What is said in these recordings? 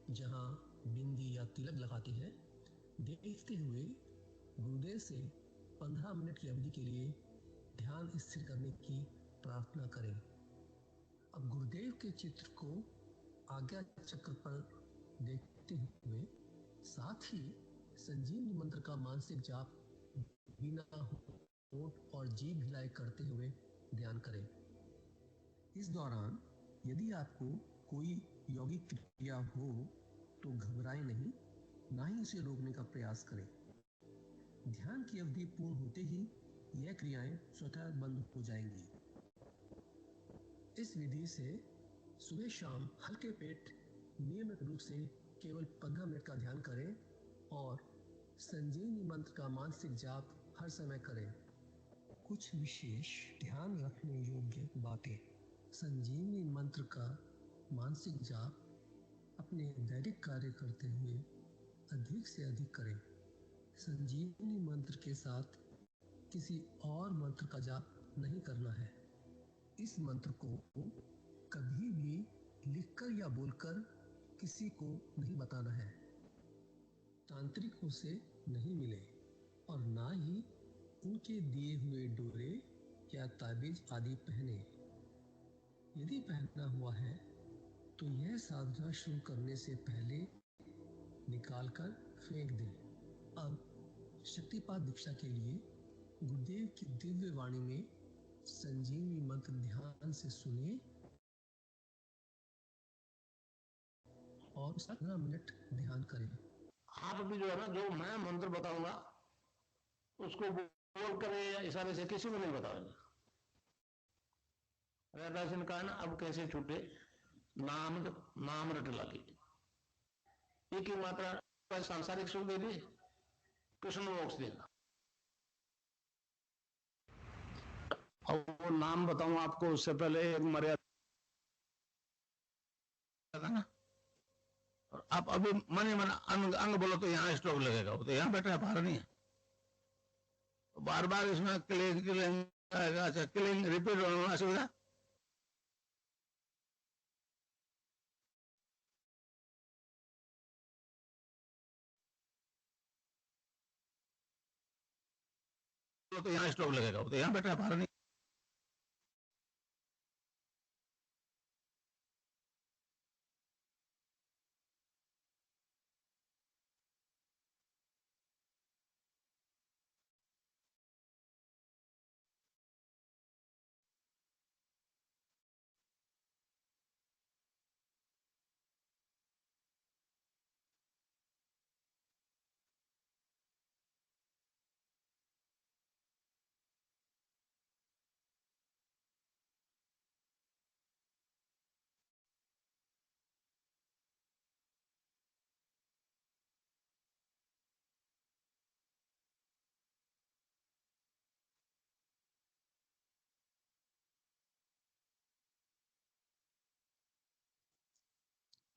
जहां बिंदी या तिलक लगाते हैं, देखते हुए गुरुदेव से 15 मिनट की अवधि के लिए ध्यान स्थिर करने की प्रार्थना करें। अब गुरुदेव के चित्र को आज्ञा चक्र पर देखते हुए साथ ही संजीवनी मंत्र का मानसिक जाप बिना होंठ और जीभ हिलाए करते हुए ध्यान करें। इस दौरान यदि आपको कोई यौगिक क्रिया हो तो घबराएं नहीं, ना ही उसे रोकने का प्रयास करें। ध्यान की अवधि पूर्ण होते ही यह क्रियाएं स्वतः बंद हो जाएंगी। इस विधि से सुबह शाम हल्के पेट नियमित रूप से केवल 15 मिनट का ध्यान करें और संजीवनी मंत्र का मानसिक जाप हर समय करें। कुछ विशेष ध्यान रखने योग्य बातें। संजीवनी मंत्र का मानसिक जाप अपने दैनिक कार्य करते हुए अधिक से अधिक करें। संजीवनी मंत्र के साथ किसी और मंत्र का जाप नहीं करना है। इस मंत्र को कभी भी लिखकर या बोलकर किसी को नहीं बताना है। तांत्रिकों से नहीं मिले और ना ही उनके दिए हुए डोरे या ताबीज आदि पहने। यदि पहना हुआ है तो यह साधना शुरू करने से पहले निकालकर फेंक दें। अब शक्तिपात दीक्षा के लिए गुरुदेव की दिव्य वाणी में संजीवनी मंत्र ध्यान से सुने और 15 मिनट ध्यान करें। आप भी जो है ना, जो मैं मंत्र बताऊंगा उसको बोल कर या इशारे से किसी को नहीं बताओगे। रैदास ने कहा ना, अब कैसे छूटे नाम रट लगी। एक ही मात्रा सांसारिक सुख दे दी, कृष्ण मोक्ष देगा। और वो नाम बताऊं आपको उससे पहले एक मर्यादा ना, आप अभी मन ही मन अंग बोलो तो यहाँ स्ट्रोक लगेगा, वो तो यहाँ बैठा बाहर नहीं है। बार बार इसमें क्लिंग आएगा। अच्छा, क्लिंग रिपीट होना सुविधा। तो यहाँ स्ट्रोक लगेगा, वो तो यहाँ बैठा बाहर नहीं।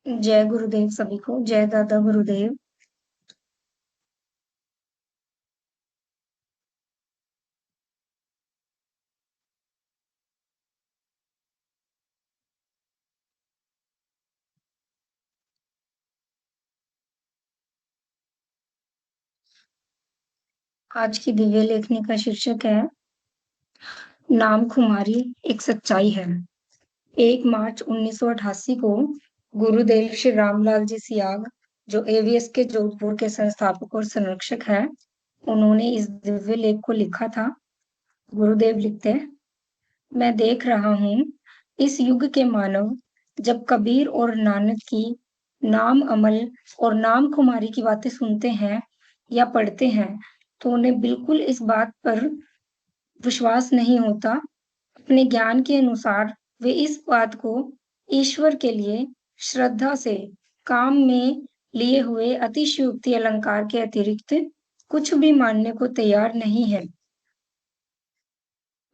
जय गुरुदेव सभी को, जय दादा गुरुदेव। आज की दिव्य लेखनी का शीर्षक है नाम खुमारी एक सच्चाई है। 1 मार्च 1988 को गुरुदेव श्री रामलाल जी सियाग, जो एवीएस के जोधपुर के संस्थापक और संरक्षक हैं, उन्होंने इस दिव्य लेख को लिखा था। गुरुदेव लिखते, मैं देख रहा हूँ इस युग के मानव जब कबीर और नानक की नाम अमल और नाम खुमारी की बातें सुनते हैं या पढ़ते हैं तो उन्हें बिल्कुल इस बात पर विश्वास नहीं होता। अपने ज्ञान के अनुसार वे इस बात को ईश्वर के लिए श्रद्धा से काम में लिए हुए अतिशयोक्ति अलंकार के अतिरिक्त कुछ भी मानने को तैयार नहीं है।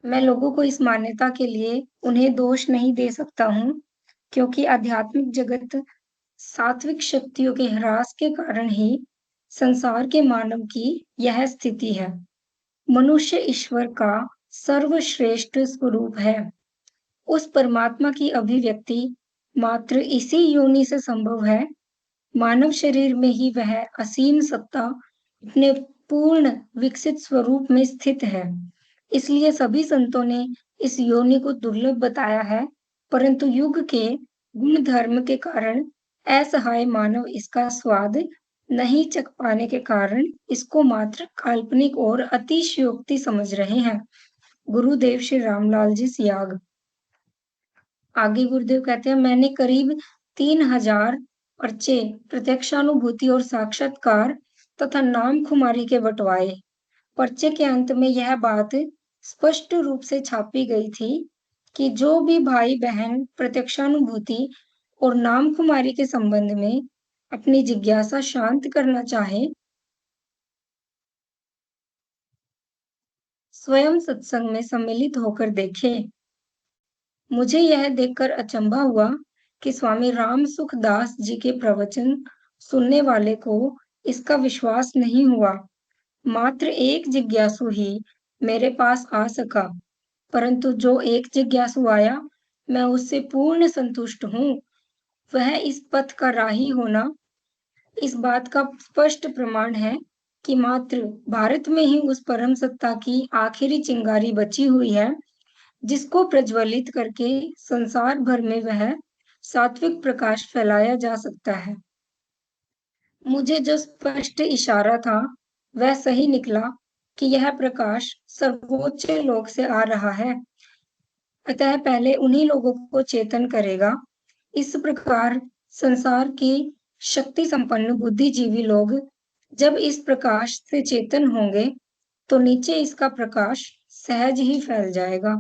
मैं लोगों को इस मान्यता के लिए उन्हें दोष नहीं दे सकता हूँ, क्योंकि आध्यात्मिक जगत सात्विक शक्तियों के ह्रास के कारण ही संसार के मानव की यह स्थिति है। मनुष्य ईश्वर का सर्वश्रेष्ठ स्वरूप है। उस परमात्मा की अभिव्यक्ति मात्र इसी योनि से संभव है मानव शरीर में ही वह असीम सत्ता अपने पूर्ण विकसित स्वरूप में स्थित है। इसलिए सभी संतों ने इस योनि को दुर्लभ बताया है, परंतु युग के गुण धर्म के कारण असहाय मानव इसका स्वाद नहीं चख पाने के कारण इसको मात्र काल्पनिक और अतिशयोक्ति समझ रहे हैं। गुरुदेव श्री रामलाल जी सियाग। आगे गुरुदेव कहते हैं, मैंने करीब 3000 पर्चे प्रत्यक्षानुभूति और साक्षात्कार तथा नाम खुमारी के बंटवाए। पर्चे के अंत में यह बात स्पष्ट रूप से छापी गई थी कि जो भी भाई बहन प्रत्यक्षानुभूति और नाम खुमारी के संबंध में अपनी जिज्ञासा शांत करना चाहे, स्वयं सत्संग में सम्मिलित होकर देखे। मुझे यह देखकर अचंभा हुआ कि स्वामी राम सुख दास जी के प्रवचन सुनने वाले को इसका विश्वास नहीं हुआ। मात्र एक जिज्ञासु ही मेरे पास आ सका, परंतु जो एक जिज्ञासु आया, मैं उससे पूर्ण संतुष्ट हूँ। वह इस पथ का राही होना इस बात का स्पष्ट प्रमाण है कि मात्र भारत में ही उस परम सत्ता की आखिरी चिंगारी बची हुई है, जिसको प्रज्वलित करके संसार भर में वह सात्विक प्रकाश फैलाया जा सकता है। मुझे जो स्पष्ट इशारा था वह सही निकला कि यह प्रकाश सर्वोच्च लोक से आ रहा है, अतः पहले उन्हीं लोगों को चेतन करेगा। इस प्रकार संसार की शक्ति संपन्न बुद्धिजीवी लोग जब इस प्रकाश से चेतन होंगे, तो नीचे इसका प्रकाश सहज ही फैल जाएगा।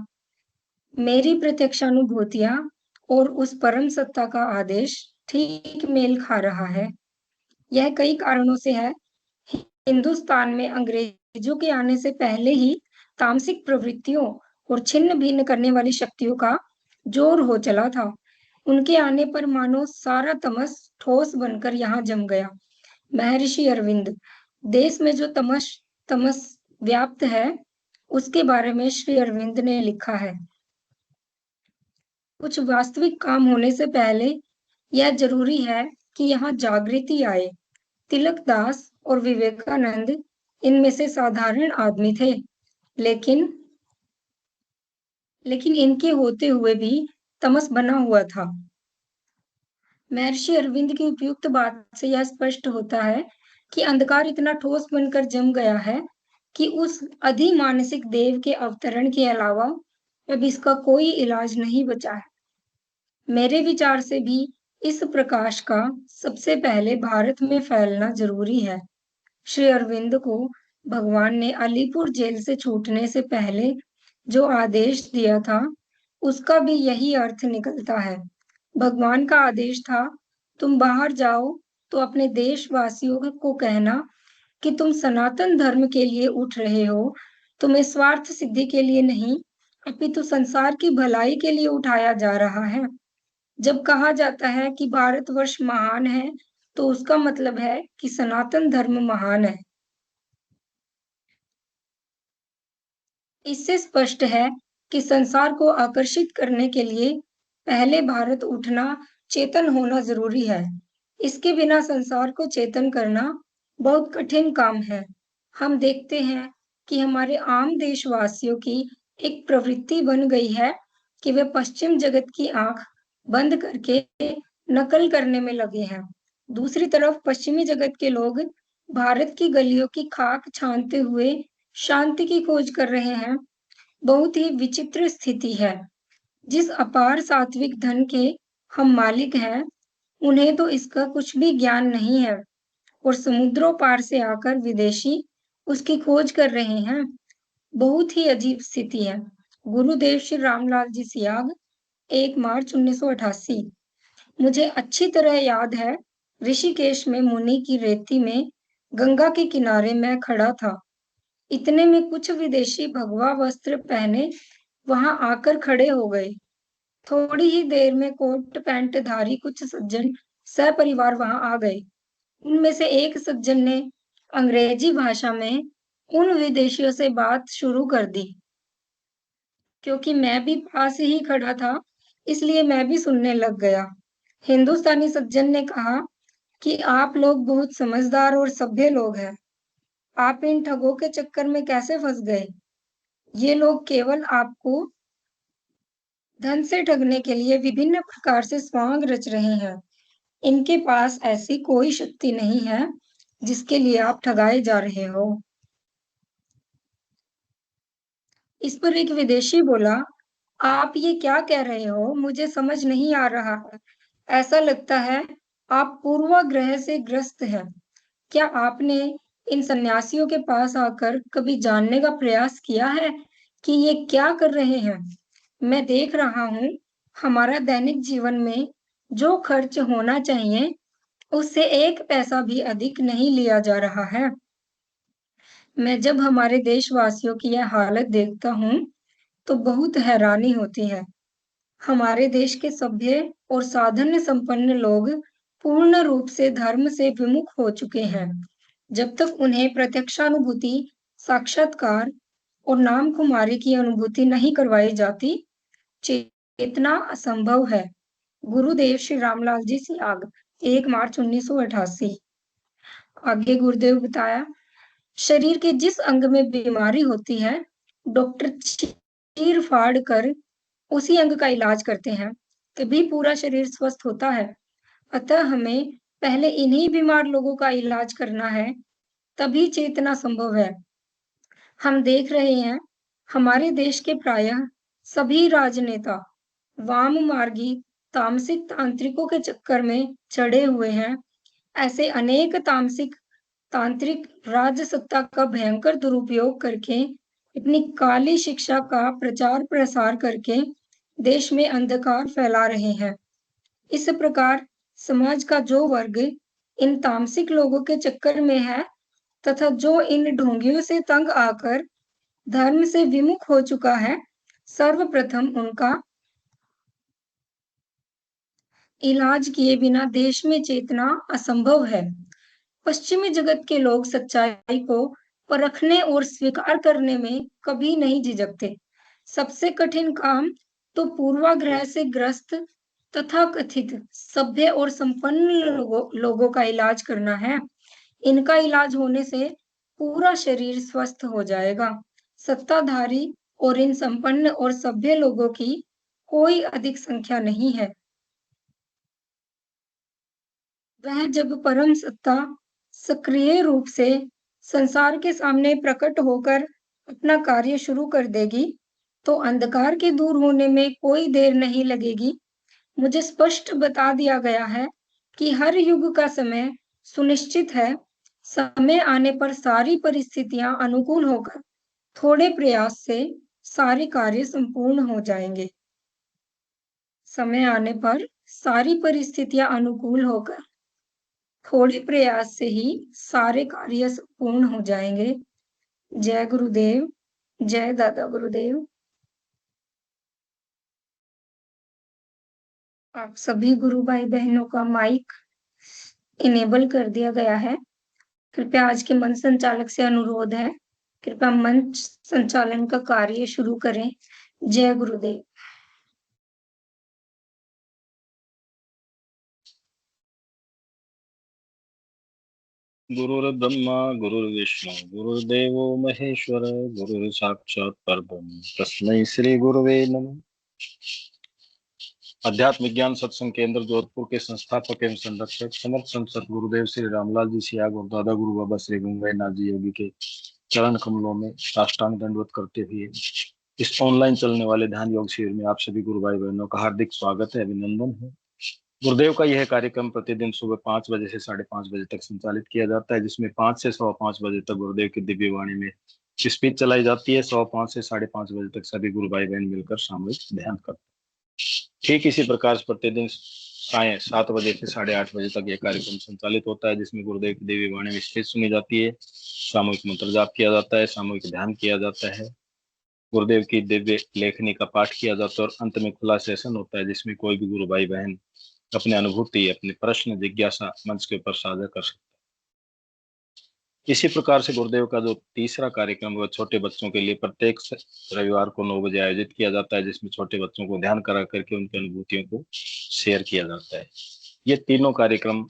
मेरी प्रत्यक्षानुभूतियां और उस परम सत्ता का आदेश ठीक मेल खा रहा है। यह कई कारणों से है। हिंदुस्तान में अंग्रेजों के आने से पहले ही तामसिक प्रवृत्तियों और छिन्न भिन्न करने वाली शक्तियों का जोर हो चला था। उनके आने पर मानो सारा तमस ठोस बनकर यहाँ जम गया। महर्षि अरविंद, देश में जो तमस व्याप्त है, उसके बारे में श्री अरविंद ने लिखा है, कुछ वास्तविक काम होने से पहले यह जरूरी है कि यहाँ जागृति आए। तिलकदास और विवेकानंद इनमें से साधारण आदमी थे, लेकिन इनके होते हुए भी तमस बना हुआ था। महर्षि अरविंद की उपयुक्त बात से यह स्पष्ट होता है कि अंधकार इतना ठोस बनकर जम गया है कि उस अधिमानसिक देव के अवतरण के अलावा अब इसका कोई इलाज नहीं बचा है। मेरे विचार से भी इस प्रकाश का सबसे पहले भारत में फैलना जरूरी है। श्री अरविंद को भगवान ने अलीपुर जेल से छूटने से पहले जो आदेश दिया था, उसका भी यही अर्थ निकलता है। भगवान का आदेश था, तुम बाहर जाओ तो अपने देशवासियों को कहना कि तुम सनातन धर्म के लिए उठ रहे हो, तुम्हें स्वार्थ सिद्धि के लिए नहीं, अपितु संसार की भलाई के लिए उठाया जा रहा है। जब कहा जाता है कि भारतवर्ष महान है, तो उसका मतलब है कि सनातन धर्म महान है। इससे स्पष्ट है कि संसार को आकर्षित करने के लिए पहले भारत उठना, चेतन होना जरूरी है। इसके बिना संसार को चेतन करना बहुत कठिन काम है। हम देखते हैं कि हमारे आम देशवासियों की एक प्रवृत्ति बन गई है कि वे पश्चिम जगत की आंख बंद करके नकल करने में लगे हैं। दूसरी तरफ पश्चिमी जगत के लोग भारत की गलियों की खाक छानते हुए शांति की खोज कर रहे हैं। बहुत ही विचित्र स्थिति है। जिस अपार सात्विक धन के हम मालिक हैं, उन्हें तो इसका कुछ भी ज्ञान नहीं है, और समुद्रों पार से आकर विदेशी उसकी खोज कर रहे हैं। बहुत ही अजीब स्थिति है। गुरुदेव श्री रामलाल जी सियाग, 1 मार्च 1988। मुझे अच्छी तरह याद है, ऋषिकेश में मुनि की रेती में गंगा के किनारे मैं खड़ा था। इतने में कुछ विदेशी भगवा वस्त्र पहने वहां आकर खड़े हो गए। थोड़ी ही देर में कोट पैंट धारी कुछ सज्जन सपरिवार वहां आ गए। उनमें से एक सज्जन ने अंग्रेजी भाषा में उन विदेशियों से बात शुरू कर दी। क्योंकि मैं भी पास ही खड़ा था, इसलिए मैं भी सुनने लग गया। हिंदुस्तानी सज्जन ने कहा, कि आप लोग बहुत समझदार और सभ्य लोग हैं। आप इन ठगों के चक्कर में कैसे फंस गए? ये लोग केवल आपको धन से ठगने के लिए विभिन्न प्रकार से स्वांग रच रहे हैं। इनके पास ऐसी कोई शक्ति नहीं है जिसके लिए आप ठगाए जा रहे हो। इस पर एक विदेशी बोला, आप ये क्या कह रहे हो? मुझे समझ नहीं आ रहा है। ऐसा लगता है आप पूर्वाग्रह से ग्रस्त हैं। क्या आपने इन सन्यासियों के पास आकर कभी जानने का प्रयास किया है कि ये क्या कर रहे हैं? मैं देख रहा हूँ, हमारा दैनिक जीवन में जो खर्च होना चाहिए, उससे 1 पैसा भी अधिक नहीं लिया जा रहा है। मैं जब हमारे देशवासियों की यह हालत देखता हूँ, तो बहुत हैरानी होती है। हमारे देश के सभ्य और साधन संपन्न लोग पूर्ण रूप से धर्म से विमुख हो चुके हैं। जब तक उन्हें प्रत्यक्षानुभूति, साक्षात्कार और नामकुमारी की अनुभूति नहीं करवाई जाती, चेतना असंभव है। गुरुदेव श्री रामलाल जी सियाग, 1 मार्च 1988। आगे गुरुदेव बताया, शरीर के जिस अंग में बीमारी होती है, डॉक्टर चीर फाड़ कर उसी अंग का इलाज करते हैं, तभी पूरा शरीर स्वस्थ होता है। अतः हमें पहले इन्हीं बीमार लोगों का इलाज करना है, तभी चेतना संभव है। हम देख रहे हैं, हमारे देश के प्रायः सभी राजनेता वाममार्गी तामसिक तांत्रिकों के चक्कर में चढ़े हुए हैं। ऐसे अनेक तामसिक तांत्रिक राजसत्ता का भयंकर दुरुपयोग करके अपनी काली शिक्षा का प्रचार प्रसार करके देश में अंधकार फैला रहे हैं। इस प्रकार समाज का जो वर्ग इन तामसिक लोगों के चक्कर में है तथा जो इन ढोंगियों से तंग आकर धर्म से विमुख हो चुका है, सर्वप्रथम उनका इलाज किए बिना देश में चेतना असंभव है। पश्चिमी जगत के लोग सच्चाई को परखने और स्वीकार करने में कभी नहीं झिझकते। सबसे कठिन काम तो पूर्वाग्रह से ग्रस्त तथाकथित सभ्य और संपन्न लोगों का इलाज करना है। इनका इलाज होने से पूरा शरीर स्वस्थ हो जाएगा। सत्ताधारी और इन संपन्न और सभ्य लोगों की कोई अधिक संख्या नहीं है। वह जब परम सत्ता सक्रिय रूप से संसार के सामने प्रकट होकर अपना कार्य शुरू कर देगी, तो अंधकार के दूर होने में कोई देर नहीं लगेगी। मुझे स्पष्ट बता दिया गया है कि हर युग का समय सुनिश्चित है। समय आने पर सारी परिस्थितियां अनुकूल होकर थोड़े प्रयास से सारे कार्य संपूर्ण हो जाएंगे। समय आने पर सारी परिस्थितियां अनुकूल होकर थोड़े प्रयास से ही सारे कार्य संपूर्ण हो जाएंगे। जय गुरुदेव, जय दादा गुरुदेव। आप सभी गुरु भाई बहनों का माइक इनेबल कर दिया गया है। कृपया आज के मंच संचालक से अनुरोध है, कृपया मंच संचालन का कार्य शुरू करें। जय गुरुदेव। गुरुर्ब्रह्मा गुरुर्विष्णु गुरुर्देवो महेश्वर गुरुः साक्षात् परब्रह्म तस्मै श्री गुरुवे नमः। अध्यात्म विज्ञान सत्संग केंद्र जोधपुर के संस्थापक एवं संरक्षक समर्थ संत सतगुरुदेव श्री रामलाल जी सियाग और दादा गुरु बाबा श्री गंगानाथ जी योगी के चरण कमलों में साष्टांग दंडवत करते हुए इस ऑनलाइन चलने वाले ध्यान योग शिविर में आप सभी गुरु भाई बहनों का हार्दिक स्वागत है, अभिनंदन है। गुरुदेव का यह कार्यक्रम प्रतिदिन सुबह 5 बजे से 5:30 बजे तक संचालित किया जाता है, जिसमें 5 से 5:15 बजे तक गुरुदेव की दिव्य वाणी में स्पीच चलाई जाती है। 5:15 से 5:30 बजे तक सभी गुरु भाई बहन मिलकर सामूहिक ध्यान करते हैं। ठीक इसी प्रकार से प्रतिदिन साय 7 बजे से 8:30 बजे तक यह कार्यक्रम संचालित होता है, जिसमें गुरुदेव की दिव्य वाणी में स्पीच सुनी जाती है, सामूहिक मंत्र जाप किया जाता है, सामूहिक ध्यान किया जाता है, गुरुदेव की दिव्य लेखनी का पाठ किया जाता है और अंत में खुला सेशन होता है, जिसमें कोई भी गुरु भाई बहन अपनी अनुभूति, अपने प्रश्न, जिज्ञासा मंच के ऊपर साझा कर सकते हैं। इसी प्रकार से गुरुदेव का जो तीसरा कार्यक्रम वह छोटे बच्चों के लिए प्रत्येक रविवार को 9 बजे आयोजित किया जाता है, जिसमें छोटे बच्चों को ध्यान करा करके उनकी अनुभूतियों को शेयर किया जाता है। ये तीनों कार्यक्रम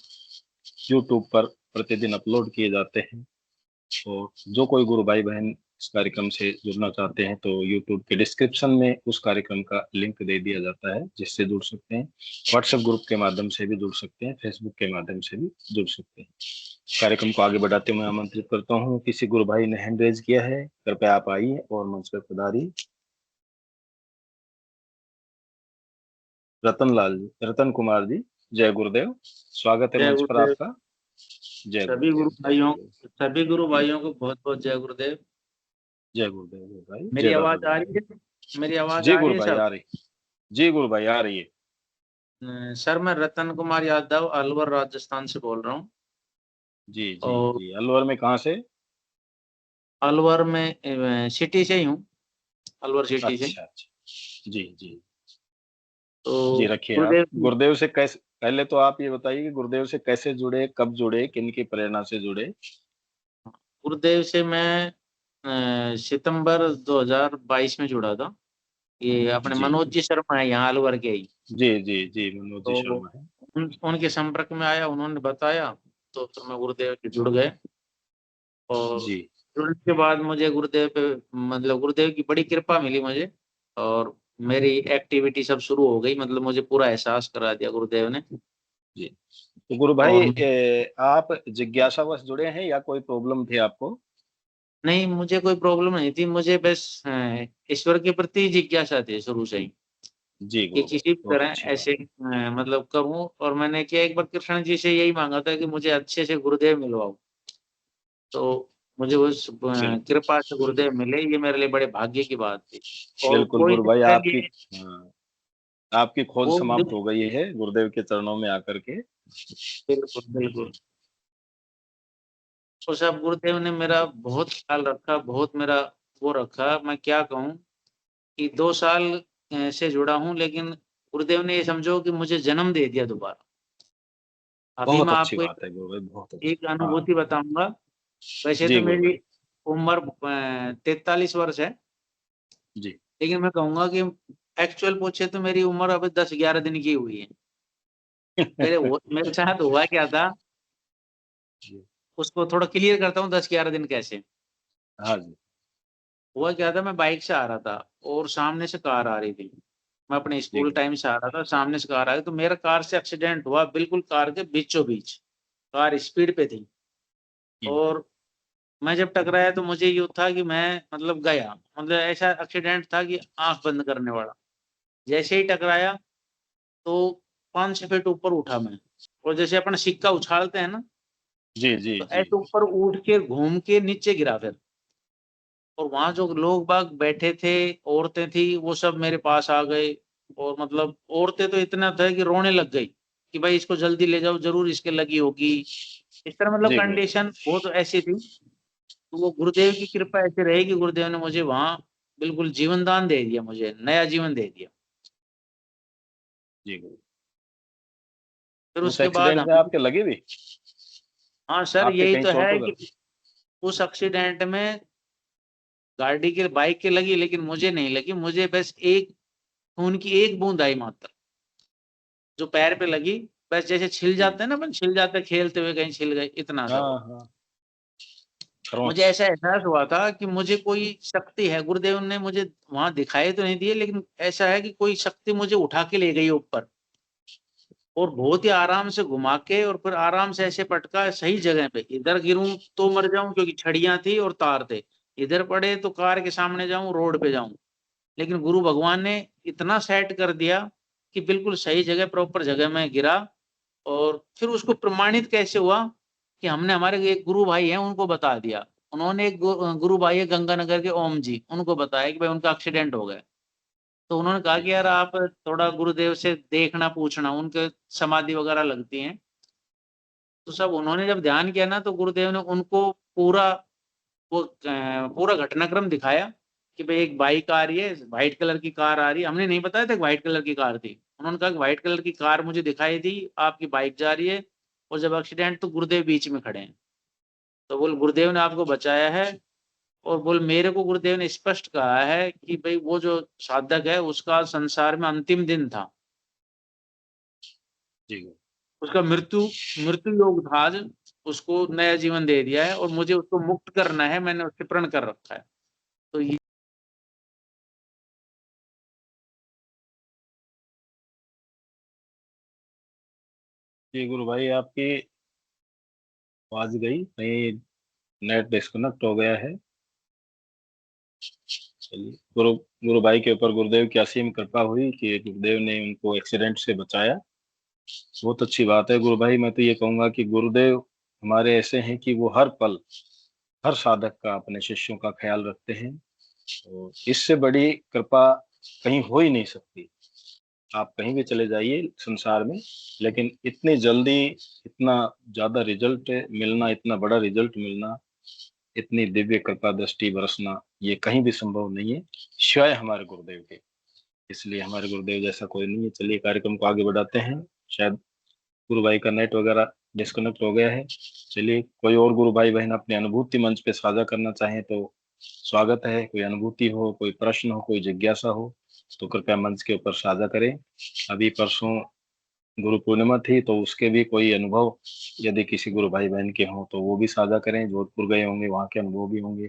यूट्यूब पर प्रतिदिन अपलोड किए जाते हैं। और जो कोई गुरु भाई बहन इस कार्यक्रम से जुड़ना चाहते हैं तो यूट्यूब के डिस्क्रिप्शन में उस कार्यक्रम का लिंक दे दिया जाता है, जिससे जुड़ सकते हैं। व्हाट्सएप ग्रुप के माध्यम से भी जुड़ सकते हैं, फेसबुक के माध्यम से भी जुड़ सकते हैं। कार्यक्रम को आगे बढ़ाते हुए आमंत्रित करता हूँ, किसी गुरु भाई ने हैंड रेज किया है, कृपया आप आइए और मंच पर पधारिए। रतन कुमार जी, जय गुरुदेव, स्वागत है जय मंच पर गुरुदेव। आपका। जय सभी गुरुदेव, गुरु जय भाइयों गुरुदेव। सभी गुरु भाइयों को बहुत बहुत जय गुरुदेव। जय गुरुदेव गुरु भाई, मेरी जय दादा आवाज गुरु आ भाई। रही है? मेरी आवाज जी आ रही गुरु है भाई सब? आ रही, जी गुरु भाई आ रही है। सर, मैं रतन कुमार यादव अलवर राजस्थान से बोल रहा हूँ। जी जी और जी, अलवर में कहाँ से? अलवर में सिटी से ही हूँ, अलवर सिटी से। अच्छा अच्छा, जी जी जी, तो रखिए आप। गुरुदेव, गुरुदेव से कैसे, पहले तो आप ये बताइए कि गुरुदेव से कैसे जुड़े, कब जुड़े, किन की प्रेरणा से जुड़े? गुरुदेव से मैं सितंबर 2022 में जुड़ा था। ये अपने जी मनोज जी शर्मा है, यहाँ अलवर के ही। जी जी जी, मनोज जी तो शर्मा है। उनके संपर्क में आया, उन्होंने बताया, तो फिर मैं गुरुदेव से जुड़ गए। और जी जुड़ने के बाद मुझे गुरुदेव पे, मतलब गुरुदेव की बड़ी कृपा मिली मुझे। और मेरी एक्टिविटी सब शुरू हो गई, मतलब मुझे पूरा एहसास करा दिया गुरुदेव ने। जी। तो गुरु भाई, और आप जिज्ञासावश जुड़े हैं या कोई प्रॉब्लम थी आपको? नहीं, मुझे कोई प्रॉब्लम नहीं थी, मुझे बस ईश्वर के प्रति जिज्ञासा थी शुरू से ही, जी कि गुरु भाई, किसी भी बहुत तरह अच्छी बात ऐसे मतलब करूं। और मैंने क्या, एक बार कृष्ण जी से यही मांगा था कि मुझे अच्छे से गुरुदेव मिलवाओ। तो मुझे उस है। बिल्कुल कृपा से गुरुदेव मिले, ये मेरे लिए बड़े भाग्य की बात थी। और बिल्कुल कोई गुरु भाई, दिक्कत आपकी, ये, हाँ, आपकी खोज वो समाप्त हो गई है गुरुदेव के चरणों में आकर के। बिल्कुल बिल्कुल। तो साहब, गुरुदेव ने मेरा बहुत ख्याल रखा, बहुत मेरा वो रखा, मैं क्या कहूँ, कि 2 साल से जुड़ा हूँ, लेकिन गुरुदेव ने ये समझो कि मुझे जन्म दे दिया दोबारा। अभी बहुत मैं अच्छी आपको बात है गुरु भाई, बहुत अच्छी। एक हाँ, अनुभूति बताऊंगा। वैसे जी तो गुरु मेरी भाई। उम्र 43 वर्ष है, जी लेकिन मैं कहूंगा कि एक्चुअल पूछे तो मेरी उम्र अभी 10-11 दिन की हुई है। मेरे साथ हुआ क्या था, जी, उसको थोड़ा क्लियर करता हूँ, 10-11 दिन कैसे हाँ जी, हुआ। क्या था, मैं बाइक से आ रहा था और सामने से कार आ रही थी। मैं अपने जी स्कूल गुरु। टाइम से आ रहा था, सामने से कार आ रही, तो मेरा कार से एक्सीडेंट हुआ, बिल्कुल कार के बीचों बीच। कार स्पीड पे थी। और मैं जब टकराया तो मुझे ये था कि मैं मतलब गया, मतलब ऐसा एक्सीडेंट था कि आंख बंद करने वाला। जैसे ही टकराया तो 5-6 फीट ऊपर उठा मैं। और जैसे अपना सिक्का उछालते हैं ना, जी जी तो जी ऐसे ऊपर उठ के घूम के नीचे गिरा फिर। और वहां जो लोग बाग बैठे थे, औरतें थी, वो सब मेरे पास आ गए। और मतलब औरतें तो इतना था कि रोने लग गई कि भाई इसको जल्दी ले जाओ, जरूर इसके लगी होगी। इस तरह मतलब जी गुरु भाई, कंडीशन बहुत ऐसी थी। तो वो गुरुदेव की कृपा ऐसे रही कि गुरुदेव ने मुझे वहां बिल्कुल जीवन दान दे दिया, मुझे नया जीवन दे दिया। जी गुरु। फिर उस उसके बाद एक्सीडेंट में हम, आपके लगे भी? हाँ सर, आपके यही कहीं तो चोट है वगैरह? कि उस एक्सीडेंट में गाड़ी के बाइक के लगी, लेकिन मुझे नहीं लगी। मुझे बस एक खून की एक बूंद आई मात्र, जो पैर पे लगी। बस जैसे छिल जी, जाते हैं ना, अपन छिल जाते हैं खेलते हुए, कहीं छिल गए, इतना सा हाँ हुआ। हाँ, मुझे खरोंच। ऐसा एहसास हुआ था कि मुझे कोई शक्ति है, गुरुदेव ने मुझे वहां दिखाई तो नहीं दिए, लेकिन ऐसा है कि कोई शक्ति मुझे उठा के ले गई ऊपर। और बहुत ही आराम से घुमा के, और फिर आराम से ऐसे पटका सही जगह पे। इधर गिरूं तो मर जाऊं, क्योंकि छड़ियां थी और तार थे। इधर पड़े तो कार के सामने जाऊं, रोड पे जाऊं। लेकिन गुरु भगवान ने इतना सेट कर दिया कि बिल्कुल सही जगह, प्रॉपर जगह में गिरा। और फिर उसको प्रमाणित कैसे हुआ कि हमने, हमारे एक गुरु भाई हैं, उनको बता दिया। उन्होंने एक गुरु भाई है गंगानगर के, ओम जी, उनको बताया कि भाई उनका एक्सीडेंट हो गया। तो उन्होंने कहा जी कि यार आप थोड़ा गुरुदेव से देखना, पूछना, उनके समाधि वगैरह लगती हैं। तो सब उन्होंने जब ध्यान किया ना, तो गुरुदेव ने उनको पूरा वो पूरा घटनाक्रम दिखाया कि भाई एक बाइक आ रही है, व्हाइट कलर की कार आ रही है। हमने नहीं बताया था कि व्हाइट कलर की कार थी। उन्होंने कहा कि व्हाइट कलर की कार मुझे दिखाई दी, आपकी बाइक जा रही है। और जब एक्सीडेंट, तो गुरुदेव बीच में खड़े हैं। तो बोल, गुरुदेव ने आपको बचाया है। और बोल, मेरे को गुरुदेव ने स्पष्ट कहा है कि भाई वो जो साधक है, उसका संसार में अंतिम दिन था। जी उसका मृत्यु मृत्यु योग था आज, उसको नया जीवन दे दिया है और मुझे उसको मुक्त करना है, मैंने उससे प्रण कर रखा है। तो ये जी गुरु भाई, आपकी आवाज गई कहीं, नेट डिस्कनेक्ट हो गया है। चलिए, गुरु गुरु भाई के ऊपर गुरुदेव की असीम कृपा हुई कि गुरुदेव ने उनको एक्सीडेंट से बचाया। बहुत अच्छी बात है गुरु भाई। मैं तो ये कहूंगा कि गुरुदेव हमारे ऐसे हैं कि वो हर पल, हर साधक का, अपने शिष्यों का ख्याल रखते हैं, और इससे बड़ी कृपा कहीं हो ही नहीं सकती। आप कहीं भी चले जाइए संसार में, लेकिन इतनी जल्दी इतना ज्यादा रिजल्ट मिलना, इतना बड़ा रिजल्ट मिलना, इतनी दिव्य कृपा दृष्टि बरसना, ये कहीं भी संभव नहीं है, शिवाय हमारे गुरुदेव के। इसलिए हमारे गुरुदेव जैसा कोई नहीं है। चलिए, कार्यक्रम को आगे बढ़ाते हैं। शायद गुरु भाई का नेट वगैरह डिस्कनेक्ट हो गया है। चलिए, कोई और गुरु भाई बहन अपनी अनुभूति मंच पे साझा करना चाहें तो स्वागत है। कोई अनुभूति हो, कोई प्रश्न हो, कोई जिज्ञासा हो, तो कृपया मंच के ऊपर साझा करें। अभी परसों गुरु पूर्णिमा थी, तो उसके भी कोई अनुभव यदि किसी गुरु भाई बहन के हों तो वो भी साझा करें। जोधपुर गए होंगे, वहाँ के अनुभव भी होंगे।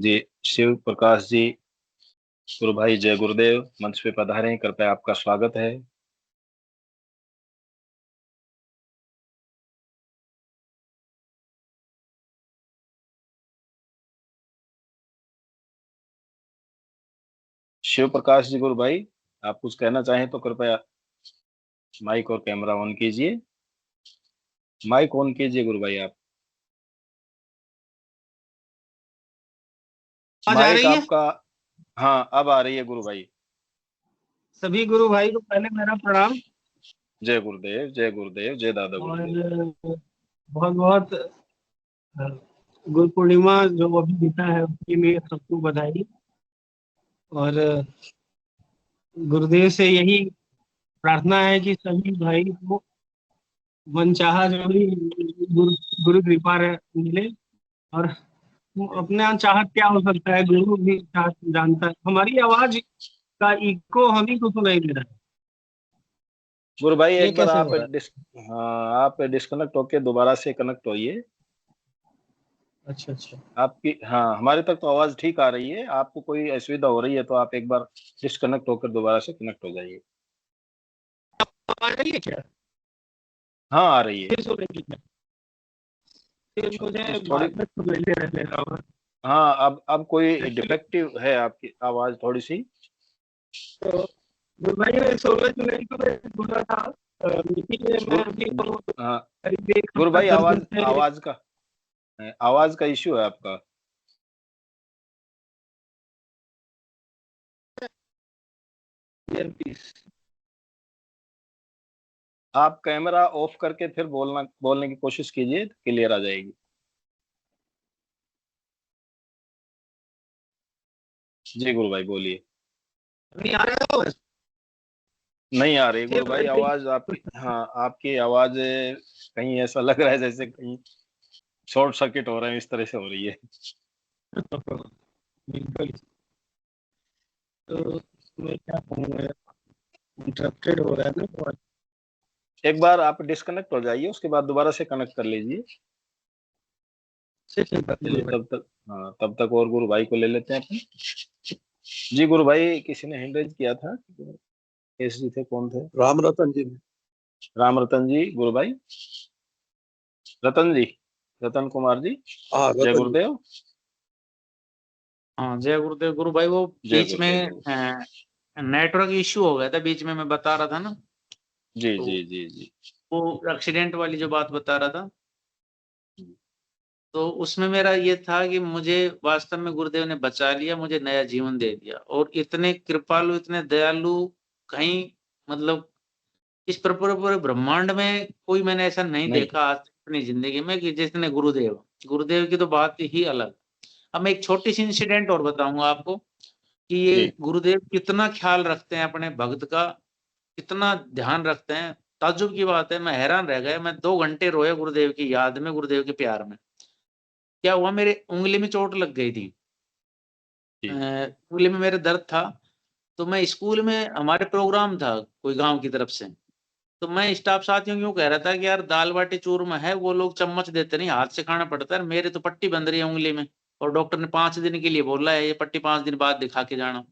जी, शिव प्रकाश जी, गुरु भाई जय गुरुदेव, मंच पे पधारें, कृपया आपका स्वागत है। शिव प्रकाश जी गुरु भाई, आप कुछ कहना चाहें तो कृपया माइक और कैमरा ऑन कीजिए। माइक ऑन कीजिए गुरु भाई आप। आवाज आ माइक रही है? आपका, हाँ अब आ रही है गुरु भाई। सभी गुरु भाई को पहले मेरा प्रणाम, जय गुरुदेव, जय गुरुदेव, जय दादा और गुरुदेव। बहुत बहुत गुरु पूर्णिमा जो अभी बीता है उसकी भी सबको बधाई। और गुरुदेव से यही प्रार्थना है कि सभी भाई को मनचाहा जो भी गुरु गुरु कृपा मिले। और अपना चाहत क्या हो सकता है, गुरु भी जानता है। हमारी आवाज का इको हम ही को सुनाई दे रहा है, गुरु भाई ये एक बार कैसे आप हो रहा हाँ, आप डिस्कनेक्ट होके दोबारा से कनेक्ट होइए। है? अच्छा अच्छा, आपकी, हाँ, हमारे तक तो आवाज ठीक आ रही है। आपको कोई असुविधा हो रही है तो आप एक बार डिस्कनेक्ट होकर दोबारा से कनेक्ट हो जाइए। आवाज आ रही है क्या? हाँ, आ रही है। फिर सुन रही है? फिर मुझे थोड़ी, बाद में सुनाई दे रहा होगा। हाँ, अब कोई डिफेक्टिव है आपकी आवाज थोड़ी सी। तो भाई मैं 16 जुलाई को मैं बोला था मीटिंग में। मैं अभी गुरु, तो हाँ, करीब एक गुरु हफ्ता भाई 10 दिन से आवाज का इश्यू है आपका। ईयरपीस। आप कैमरा ऑफ करके फिर बोलने की कोशिश कीजिए, क्लियर आ जाएगी। जी गुरु भाई बोलिए। अभी आ रहा है आवाज? नहीं आ रही फिर गुरु भाई आवाज आपकी। हाँ, आपकी आवाज कहीं ऐसा लग रहा है जैसे कहीं शॉर्ट सर्किट हो रहे हैं, इस तरह से हो रही है। बिल्कुल। तो मैं क्या कहूँगा, इंटरप्टेड हो रहा है ना बहुत। एक बार आप डिस्कनेक्ट हो जाइए, उसके बाद दोबारा से कनेक्ट कर लीजिए। चलिए, तब तक, हाँ, तब तक और गुरु भाई को ले लेते हैं अपन। जी गुरु भाई, किसी ने हैंड रेज किया था, केस जी थे, कौन थे? राम रतन जी। राम रतन जी गुरु भाई, रतन जी, रतन कुमार जी, हाँ जय रतन जी। गुरुदेव। हाँ, जय गुरुदेव गुरु भाई। वो जय बीच गुरुदेव में नेटवर्क इश्यू हो गया था, बीच में मैं बता रहा था ना, जी तो जी जी जी। वो एक्सीडेंट वाली जो बात बता रहा था, तो उसमें मेरा ये था कि मुझे वास्तव में गुरुदेव ने बचा लिया, मुझे नया जीवन दे दिया। और इतने कृपालु, इतने दयालु कहीं, मतलब इस पूरे ब्रह्मांड में कोई मैंने ऐसा नहीं नहीं, देखा आज अपनी जिंदगी में कि जितने गुरुदेव। गुरुदेव की तो बात ही अलग। अब मैं एक छोटी सी इंसिडेंट और बताऊंगा आपको कि ये जी गुरुदेव कितना ख्याल रखते हैं अपने भक्त का, कितना ध्यान रखते हैं। ताज्जुब की बात है, मैं हैरान रह गया। मैं 2 घंटे रोया गुरुदेव की याद में, गुरुदेव के प्यार में। क्या हुआ, मेरे उंगली में चोट लग गई थी, जी उंगली में मेरे दर्द था। तो मैं स्कूल में, हमारे प्रोग्राम था कोई गांव की तरफ से, तो मैं स्टाफ साथियों क्यों कह रहा था कि यार दाल बाटी चूरमा है, वो लोग चम्मच देते नहीं, हाथ से खाना पड़ता है, मेरे तो पट्टी बंध रही है उंगली में, और डॉक्टर ने 5 दिन के लिए बोला है, ये पट्टी 5 दिन बाद दिखा के जाना।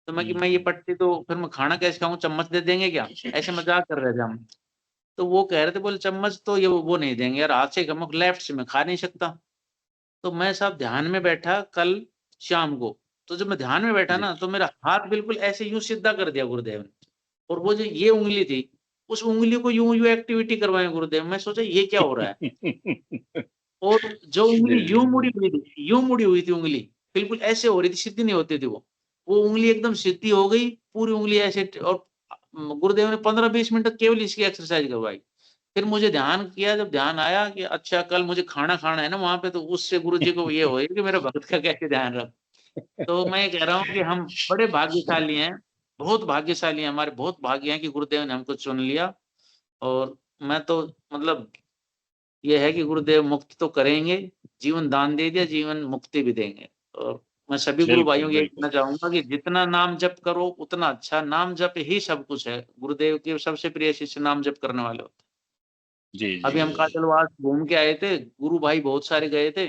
तो मैं कि मैं ये पट्टी तो फिर मैं खाना कैसे खाऊं, चम्मच दे देंगे क्या? ऐसे मजाक कर रहे थे हम। तो वो कह रहे थे, बोले चम्मच तो ये वो नहीं देंगे यार, हाथ से खाऊं, लेफ्ट से मैं खा नहीं सकता। तो मैं साहब ध्यान में बैठा कल शाम को, तो जब मैं ध्यान में बैठा जी ना, तो मेरा हाथ बिल्कुल ऐसे यूं सीधा कर दिया गुरुदेव ने, और वो जो ये उंगली थी, उस उंगली को यूं यूं एक्टिविटी करवाए गुरुदेव। मैं सोचा ये क्या हो रहा है, और जो उंगली जी यूं मुड़ी हुई थी, यूं मुड़ी हुई थी उंगली, बिल्कुल ऐसे हो रही थी, सीधी नहीं होती थी वो उंगली एकदम सीधी हो गई, पूरी उंगली ऐसे। और गुरुदेव ने 15-20 मिनट तक केवल इसकी एक्सरसाइज करवाई। फिर मुझे ध्यान किया, जब ध्यान आया कि अच्छा कल मुझे खाना खाना है ना वहां पे, तो उससे गुरु जी को ये होएगा कि मेरे भक्त का कैसे ध्यान रख। तो मैं ये कह रहा हूँ कि हम बड़े भाग्यशाली हैं, बहुत भाग्यशाली हैं, हमारे बहुत भाग्य हैं कि गुरुदेव ने हमको चुन लिया। और मैं तो मतलब ये है कि गुरुदेव मुक्ति तो करेंगे, जीवन दान दे दिया, जीवन मुक्ति भी देंगे। और मैं सभी गुरु बिल्कुल भाइयों को ये बिल्कुल। कहना चाहूंगा कि जितना नाम जप करो उतना अच्छा, नाम जप ही सब कुछ है। गुरुदेव के सबसे प्रिय शिष्य नाम जप करने वाले होते हैं। जी जी अभी हम जी काजलवास घूम के आए थे, गुरु भाई बहुत सारे गए थे,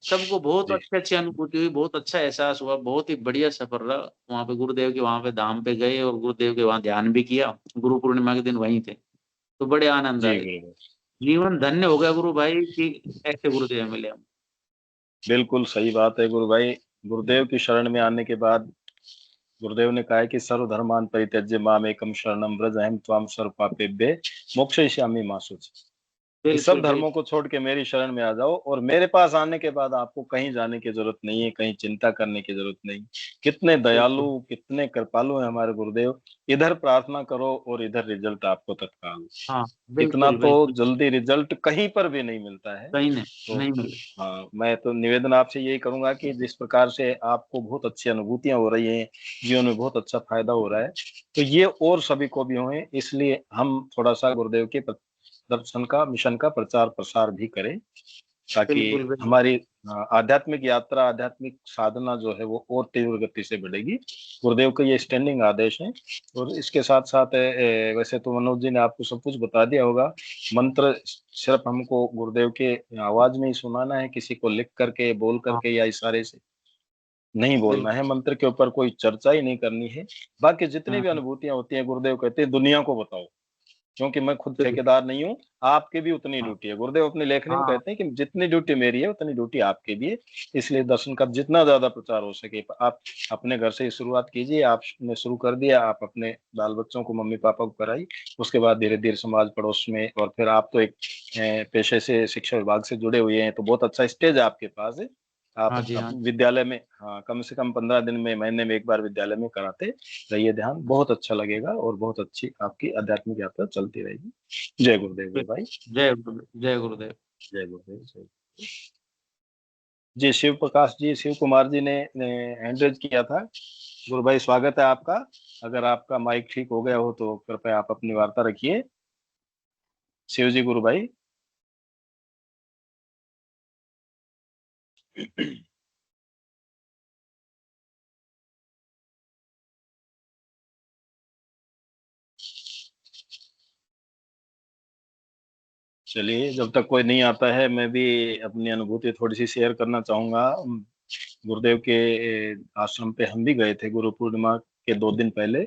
सबको बहुत जी अच्छी अच्छी अनुभूति हुई, बहुत अच्छा एहसास हुआ, बहुत ही बढ़िया सफर रहा। वहां पे गुरुदेव के वहां पे धाम पे गए और गुरुदेव के वहां ध्यान भी किया, गुरु पूर्णिमा के दिन वहीं थे, तो बड़े आनंद जी आए। गुरु, जीवन धन्य हो गया गुरु भाई कि ऐसे गुरुदेव मिले हम। बिल्कुल सही बात है गुरु भाई। गुरुदेव की शरण में आने के बाद गुरुदेव ने कहा है कि सर्वधर्मान परित्यज्य माम एकम शरणम व्रज अहम त्वाम सर्व पापेभ्य मोक्षयिष्यामि मा शुचि। इस सब बिल्कुल धर्मों बिल्कुल। को छोड़ के मेरी शरण में आ जाओ, और मेरे पास आने के बाद आपको कहीं जाने की जरूरत नहीं है, कहीं चिंता करने की जरूरत नहीं। कितने दयालु, बिल्कुल कितने कृपालु हैं हमारे गुरुदेव। इधर प्रार्थना करो और इधर रिजल्ट आपको तत्काल। हाँ। इतना बिल्कुल तो बिल्कुल। जल्दी रिजल्ट कहीं पर भी नहीं मिलता है। कहीं नहीं, तो नहीं मिले। हाँ, मैं तो निवेदन आपसे यही करूंगा कि जिस प्रकार से आपको बहुत अच्छी अनुभूतियां हो रही हैं, जीवन में बहुत अच्छा फायदा हो रहा है, तो ये और सभी को भी होए, इसलिए हम थोड़ा सा गुरुदेव के दर्शन का, मिशन का प्रचार प्रसार भी करें, ताकि बिल्कुल बिल्कुल। हमारी आध्यात्मिक यात्रा, आध्यात्मिक साधना जो है वो और तीव्र गति से बढ़ेगी। गुरुदेव का ये स्टैंडिंग आदेश है। और इसके साथ साथ वैसे तो मनोज जी ने आपको सब कुछ बता दिया होगा। मंत्र सिर्फ हमको गुरुदेव के आवाज में ही सुनाना है, किसी को लिख करके, बोल हाँ। करके या इशारे से नहीं बोलना है। बिल्कुल। मंत्र के ऊपर कोई चर्चा ही नहीं करनी है। बाकी जितनी भी हम्म। अनुभूतियां होती हैं, गुरुदेव कहते हैं दुनिया को बताओ, क्योंकि मैं खुद बिल्कुल। ठेकेदार नहीं हूँ। आपकी भी उतनी हाँ। ड्यूटी है। गुरुदेव अपनी लेखनी में हाँ। कहते हैं कि जितनी ड्यूटी मेरी है उतनी ड्यूटी आपकी भी है। इसलिए दर्शन का जितना ज्यादा प्रचार हो सके आप अपने घर से ही शुरुआत कीजिए। आपने शुरू कर दिया, आप अपने बाल बच्चों को, मम्मी पापा को कराई, उसके बाद धीरे धीरे समाज पड़ोस में, और फिर आप तो एक पेशे से शिक्षा विभाग से जुड़े हुए हैं, तो बहुत अच्छा स्टेज आपके पास है। आप हाँ जी। हाँ। विद्यालय में, हाँ, कम से कम 15 दिन में, महीने में एक बार विद्यालय में कराते रहिए ध्यान, बहुत अच्छा लगेगा और बहुत अच्छी आपकी आध्यात्मिक यात्रा चलती रहेगी। जय गुरुदेव गुरु भाई। जय गुरुदेव, जय गुरुदेव। जय गुरुदेव। जय जी। शिव प्रकाश जी, शिव कुमार जी ने हैंड रेज किया था। गुरु भाई स्वागत है आपका। अगर आपका माइक ठीक हो गया हो तो कृपया आप अपनी वार्ता रखिए। शिव जी गुरु भाई। चलिए, जब तक कोई नहीं आता है, मैं भी अपनी अनुभूति थोड़ी सी शेयर करना चाहूंगा। गुरुदेव के आश्रम पे हम भी गए थे गुरु पूर्णिमा के 2 दिन पहले।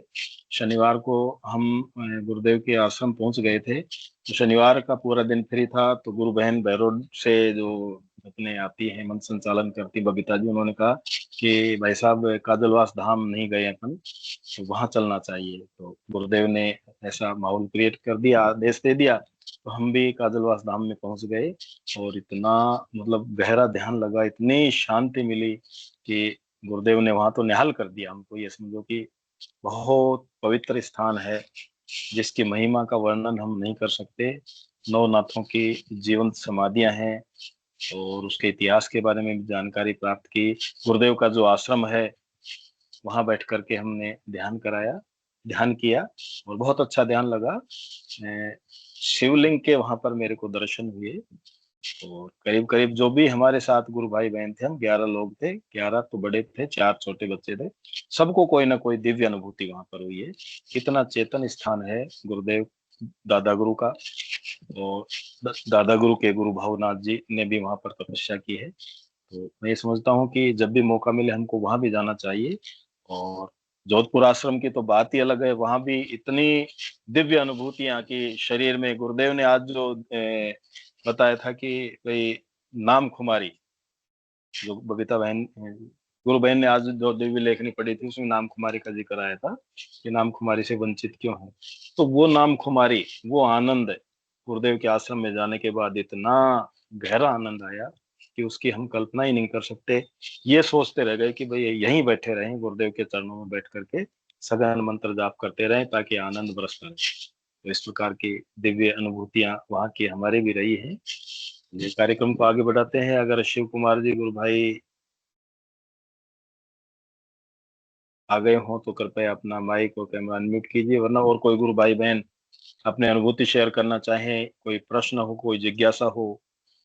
शनिवार को हम गुरुदेव के आश्रम पहुंच गए थे। तो शनिवार का पूरा दिन फ्री था, तो गुरु बहन बहरोड से जो अपने आती है, मंच संचालन करती बबीता जी, उन्होंने कहा कि भाई साहब काजलवास धाम नहीं गए अपन, तो वहां चलना चाहिए। तो गुरुदेव ने ऐसा माहौल क्रिएट कर दिया, आदेश दे दिया, तो हम भी काजलवास धाम में पहुंच गए। और इतना मतलब गहरा ध्यान लगा, इतनी शांति मिली कि गुरुदेव ने वहां तो निहाल कर दिया हमको। ये समझो कि बहुत पवित्र स्थान है, जिसकी महिमा का वर्णन हम नहीं कर सकते। नवनाथों की जीवंत समाधियां हैं, और उसके इतिहास के बारे में भी जानकारी प्राप्त की। गुरुदेव का जो आश्रम है, वहां बैठ करके हमने ध्यान कराया, ध्यान किया, और बहुत अच्छा ध्यान लगा। शिवलिंग के वहां पर मेरे को दर्शन हुए। और करीब करीब जो भी हमारे साथ गुरु भाई बहन थे, हम 11 लोग थे। 11 तो बड़े थे, 4 छोटे बच्चे थे। सबको कोई ना कोई दिव्य अनुभूति वहां पर हुई है। कितना चेतन स्थान है गुरुदेव दादा गुरु का, और दादा गुरु के गुरु भावनाथ जी ने भी वहां पर तपस्या की है। तो मैं ये समझता हूँ कि जब भी मौका मिले हमको वहां भी जाना चाहिए। और जोधपुर आश्रम की तो बात ही अलग है, वहां भी इतनी दिव्य अनुभूतियां कि शरीर में गुरुदेव ने आज जो बताया था कि भाई नाम खुमारी, जो बबीता बहन गुरु बहन ने आज जो दिव्य लेखनी पढ़ी थी उसमें नाम खुमारी का जिक्र आया था कि नाम खुमारी से वंचित क्यों है। तो वो नाम खुमारी, वो आनंद गुरुदेव के आश्रम में जाने के बाद इतना गहरा आनंद आया कि उसकी हम कल्पना ही नहीं कर सकते। ये सोचते रह गए कि भाई यहीं बैठे रहें, गुरुदेव के चरणों में बैठ करके सघन मंत्र जाप करते रहें ताकि आनंद बरसता रहे। तो इस प्रकार की दिव्य अनुभूतियां वहां की हमारे भी रही हैं। ये कार्यक्रम को आगे बढ़ाते हैं। अगर शिव कुमार जी गुरु भाई आ गए हों तो कृपया अपना माइक और कैमरा अनम्यूट कीजिए, वरना और कोई गुरु भाई बहन अपने अनुभूति शेयर करना चाहें, कोई प्रश्न हो, कोई जिज्ञासा हो,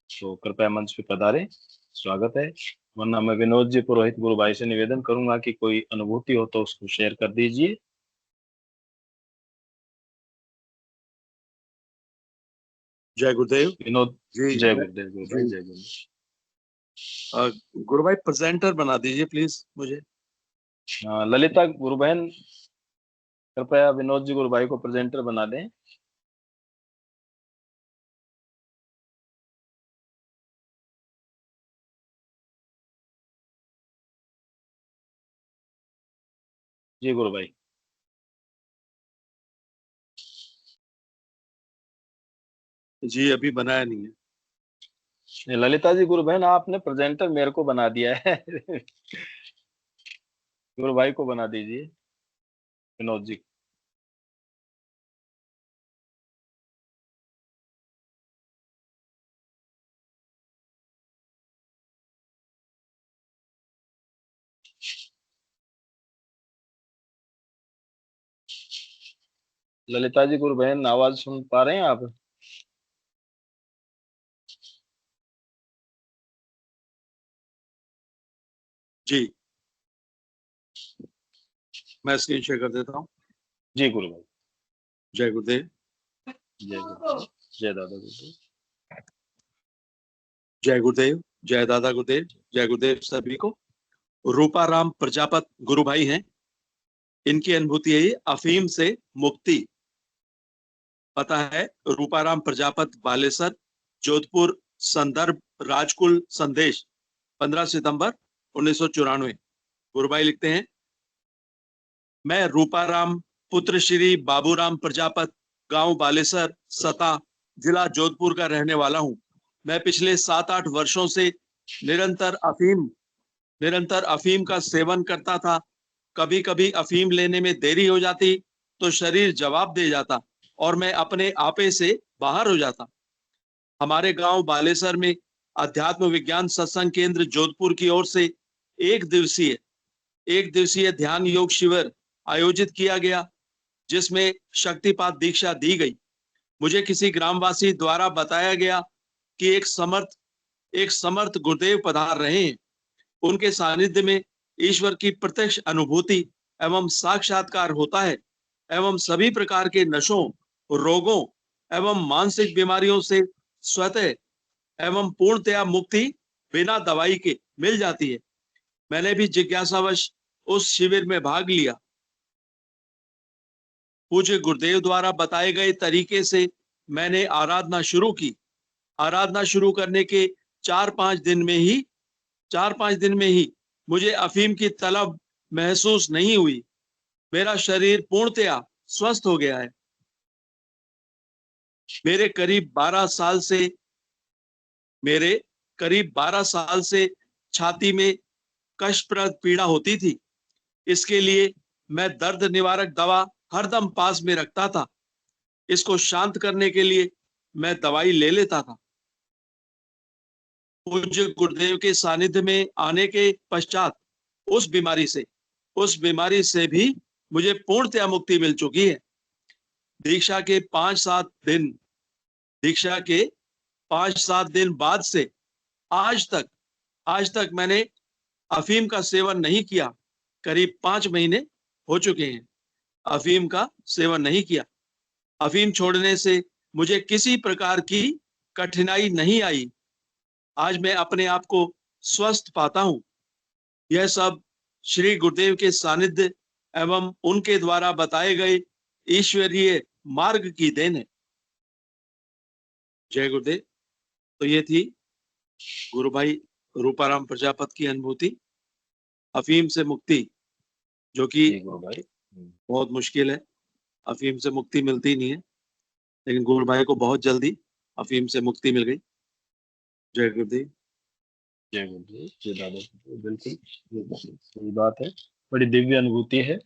तो कृपया मंच पे पधारें, स्वागत है। वरना मैं विनोद जी पुरोहित गुरु भाई से निवेदन करूंगा कि कोई अनुभूति हो तो उसको शेयर कर दीजिए। जय गुरुदेव। विनोद जी जय गुरुदेव। गुरु भाई जय गुरुदेव। गुरु भाई प्रेजेंटर बना दीजिए प्लीज मुझे। ललिता गुरु बहन कृपया विनोद जी गुरु भाई को प्रेजेंटर बना दें। जी गुरु भाई। जी अभी बनाया नहीं है। ललिता जी गुरु बहन आपने प्रेजेंटर मेरे को बना दिया है। गुरु भाई को बना दीजिए, विनोद जी। ललिता जी गुरु बहन आवाज सुन पा रहे हैं आप? जी मैं स्क्रीन शेयर कर देता हूँ। जी गुरु भाई। जय गुरुदेव। जय गुरुदेव। जय दादा गुरुदेव। जय गुरुदेव। जय दादा गुरुदेव। जय गुरुदेव सभी को। रूपाराम प्रजापत गुरु भाई हैं। इनकी अनुभूति है अफीम से मुक्ति। पता है रूपाराम प्रजापत बालेसर, जोधपुर। संदर्भ राजकुल संदेश 15 सितंबर 1994। गुरु भाई लिखते हैं, मैं रूपाराम पुत्र श्री बाबूराम प्रजापत, गांव बालेसर, सता, जिला जोधपुर का रहने वाला हूं। मैं पिछले 7-8 वर्षों से निरंतर अफीम का सेवन करता था। कभी कभी अफीम लेने में देरी हो जाती तो शरीर जवाब दे जाता और मैं अपने आपे से बाहर हो जाता। हमारे गांव बालेसर में अध्यात्म विज्ञान सत्संग केंद्र जोधपुर की ओर से एक दिवसीय ध्यान योग शिविर आयोजित किया गया, जिसमें शक्तिपात दीक्षा दी गई। मुझे किसी ग्रामवासी द्वारा बताया गया कि एक समर्थ गुरुदेव पधार रहे हैं। उनके सानिध्य में ईश्वर की प्रत्यक्ष अनुभूति एवं साक्षात्कार होता है एवं सभी प्रकार के नशों, रोगों एवं मानसिक बीमारियों से स्वतः एवं पूर्णतया मुक्ति बिना दवाई के मिल जाती है। मैंने भी जिज्ञासावश उस शिविर में भाग लिया। पूज्य गुरुदेव द्वारा बताए गए तरीके से मैंने आराधना शुरू की। आराधना शुरू करने के 4-5 दिन में ही मुझे अफीम की तलब महसूस नहीं हुई। मेरा शरीर पूर्णतया स्वस्थ हो गया है। मेरे करीब 12 साल से छाती में कष्टप्रद पीड़ा होती थी। इसके लिए मैं दर्द निवारक दवा हरदम पास में रखता था। इसको शांत करने के लिए मैं दवाई ले लेता था। पूज्य गुरुदेव के सानिध्य में आने के पश्चात उस बीमारी से भी मुझे पूर्णतया मुक्ति मिल चुकी है। दीक्षा के 5-7 दिन बाद से आज तक मैंने अफीम का सेवन नहीं किया। करीब 5 महीने हो चुके हैं अफीम का सेवन नहीं किया। अफीम छोड़ने से मुझे किसी प्रकार की कठिनाई नहीं आई। आज मैं अपने आप को स्वस्थ पाता हूँ। यह सब श्री गुरुदेव के सानिध्य एवं उनके द्वारा बताए गए ईश्वरीय मार्ग की देन है। जय गुरुदेव। तो ये थी गुरु भाई रूपाराम प्रजापत की अनुभूति, अफीम से मुक्ति, जो कि जी गुरु भाई। बहुत मुश्किल है। अफीम से मुक्ति मिलती नहीं है, लेकिन गुरु भाई को बहुत जल्दी अफीम से मुक्ति मिल गई। जय गुरुदेव। जय गुरुदेव, जय दादा। बिल्कुल ये सही बात है, बड़ी दिव्य अनुभूति है।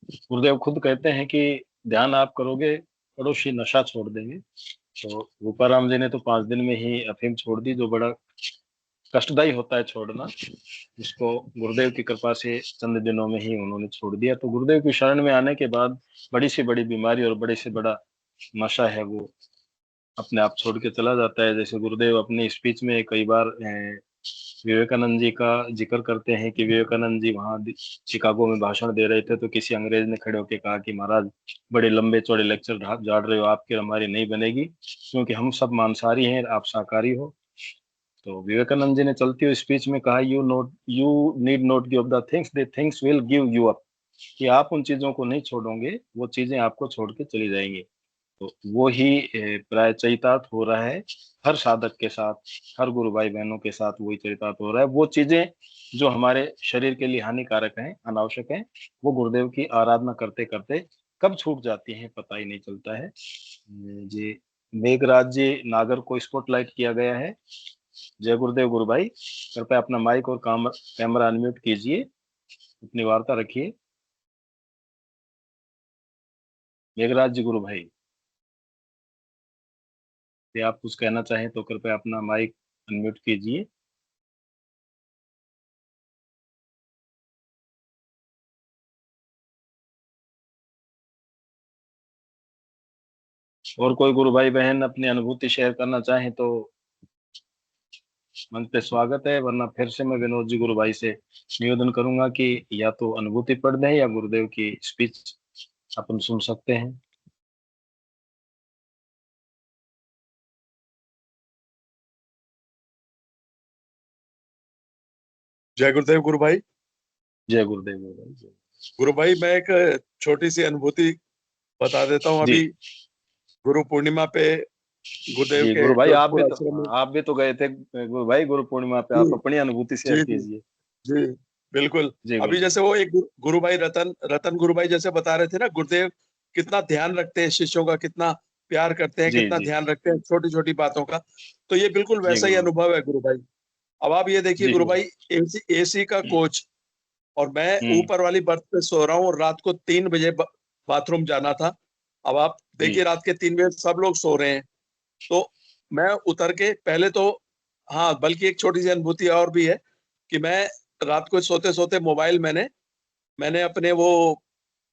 गुरुदेव खुद कहते हैं कि ध्यान आप करोगे पड़ोसी नशा छोड़ देंगे। तो रूपाराम जी ने तो 5 दिन में ही अफीम छोड़ दी, जो बड़ा कष्टदायी होता है छोड़ना। इसको गुरुदेव की कृपा से चंद दिनों में ही उन्होंने छोड़ दिया। तो गुरुदेव की शरण में आने के बाद बड़ी से बड़ी बीमारी और बड़े से बड़ा नशा है वो अपने आप छोड़ के चला जाता है। जैसे गुरुदेव अपनी स्पीच में कई बार विवेकानंद जी का जिक्र करते हैं कि विवेकानंद जी वहाँ शिकागो में भाषण दे रहे थे, तो किसी अंग्रेज ने खड़े होकर कहा कि महाराज बड़े लंबे चौड़े लेक्चर झाड़ रहे हो, आपकी हमारी नहीं बनेगी, क्योंकि हम सब मांसाहारी हैं, आप शाकाहारी हो। तो विवेकानंद जी ने चलती हुई स्पीच में कहा, you need not give the things, they things will give you up, कि आप उन चीजों को नहीं छोड़ोगे, वो चीजें आपको छोड़ के चली जाएंगी। तो वो ही प्राय चरितार्थ हो रहा है हर साधक के साथ, हर गुरु भाई बहनों के साथ वही चरितार्थ हो रहा है। वो चीजें जो हमारे शरीर के लिए हानिकारक हैं, अनावश्यक हैं, वो गुरुदेव की आराधना करते करते कब छूट जाती हैं पता ही नहीं चलता है। जी मेघराज जी नागर को स्पॉटलाइट किया गया है। जय गुरुदेव गुरु भाई, कृपया अपना माइक और कैमरा अनम्यूट कीजिए, अपनी वार्ता रखिए। मेघराज जी गुरु भाई, यदि आप कुछ कहना चाहें तो कृपया अपना माइक अनम्यूट कीजिए। और कोई गुरु भाई बहन अपनी अनुभूति शेयर करना चाहें तो मंच पे स्वागत है, वरना फिर से मैं विनोद जी गुरु भाई से निवेदन करूंगा कि या तो अनुभूति पढ़ दें या गुरुदेव की स्पीच अपन सुन सकते हैं। जय गुरुदेव गुरु भाई। जय गुरुदेव गुरु भाई। जय। गुरु भाई मैं एक छोटी सी अनुभूति बता देता हूँ। जी अभी गुरु पूर्णिमा पे गुरुदेव जी के गुरु भाई, जोधपुर आश्रम में। आप भी तो गए थे गुरु भाई गुरु पूर्णिमा पे, आप जी अपनी अनुभूति शेयर जी जी कीजिए। जी बिल्कुल। जी गुरु अभी भाई। जैसे वो एक गुरु भाई रतन गुरु भाई जैसे बता रहे थे ना, गुरुदेव कितना ध्यान रखते हैं शिष्यों का, कितना प्यार करते हैं, जी कितना जी ध्यान रखते हैं छोटी छोटी बातों का। तो ये बिल्कुल जी वैसा ही गुरु भाई। अनुभव है गुरु भाई। अब आप ये देखिए जी गुरु गुरु भाई, एसी का कोच, और मैं भाई। ऊपर वाली बर्थ पे सो रहा हूँ, और रात को 3 बजे बाथरूम जाना था। अब आप देखिए जी रात के 3 बजे सब लोग सो रहे हैं, तो मैं उतर के पहले तो, हाँ बल्कि एक छोटी सी अनुभूति और भी है कि मैं रात को सोते सोते मोबाइल मैंने अपने वो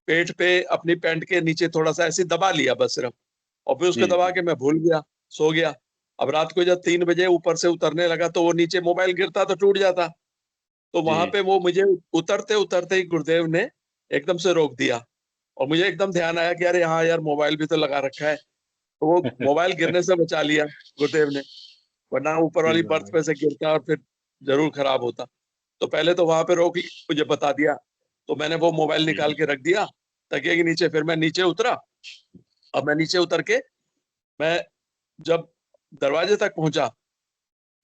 पेट पे अपनी पैंट के नीचे थोड़ा सा ऐसे दबा लिया बस सिर्फ, और फिर उसको जी दबा जी के मैं भूल गया, सो गया। अब रात को जब 3 बजे ऊपर से उतरने लगा तो वो नीचे मोबाइल गिरता तो टूट जाता। तो वहां जी पे वो मुझे उतरते उतरते ही गुरुदेव ने एकदम से रोक दिया, और मुझे एकदम ध्यान आया कि अरे हाँ यार मोबाइल भी तो लगा रखा है। तो वो मोबाइल गिरने से बचा लिया गुरुदेव ने, वरना ऊपर जी वाली गुरु बर्थ भाई। पे से गिरता और फिर जरूर खराब होता। तो पहले तो वहां पे रोक मुझे बता दिया, तो मैंने वो मोबाइल निकाल जी के रख दिया तकिए के नीचे। फिर मैं नीचे उतरा। अब मैं नीचे उतर के मैं जब दरवाजे तक पहुंचा,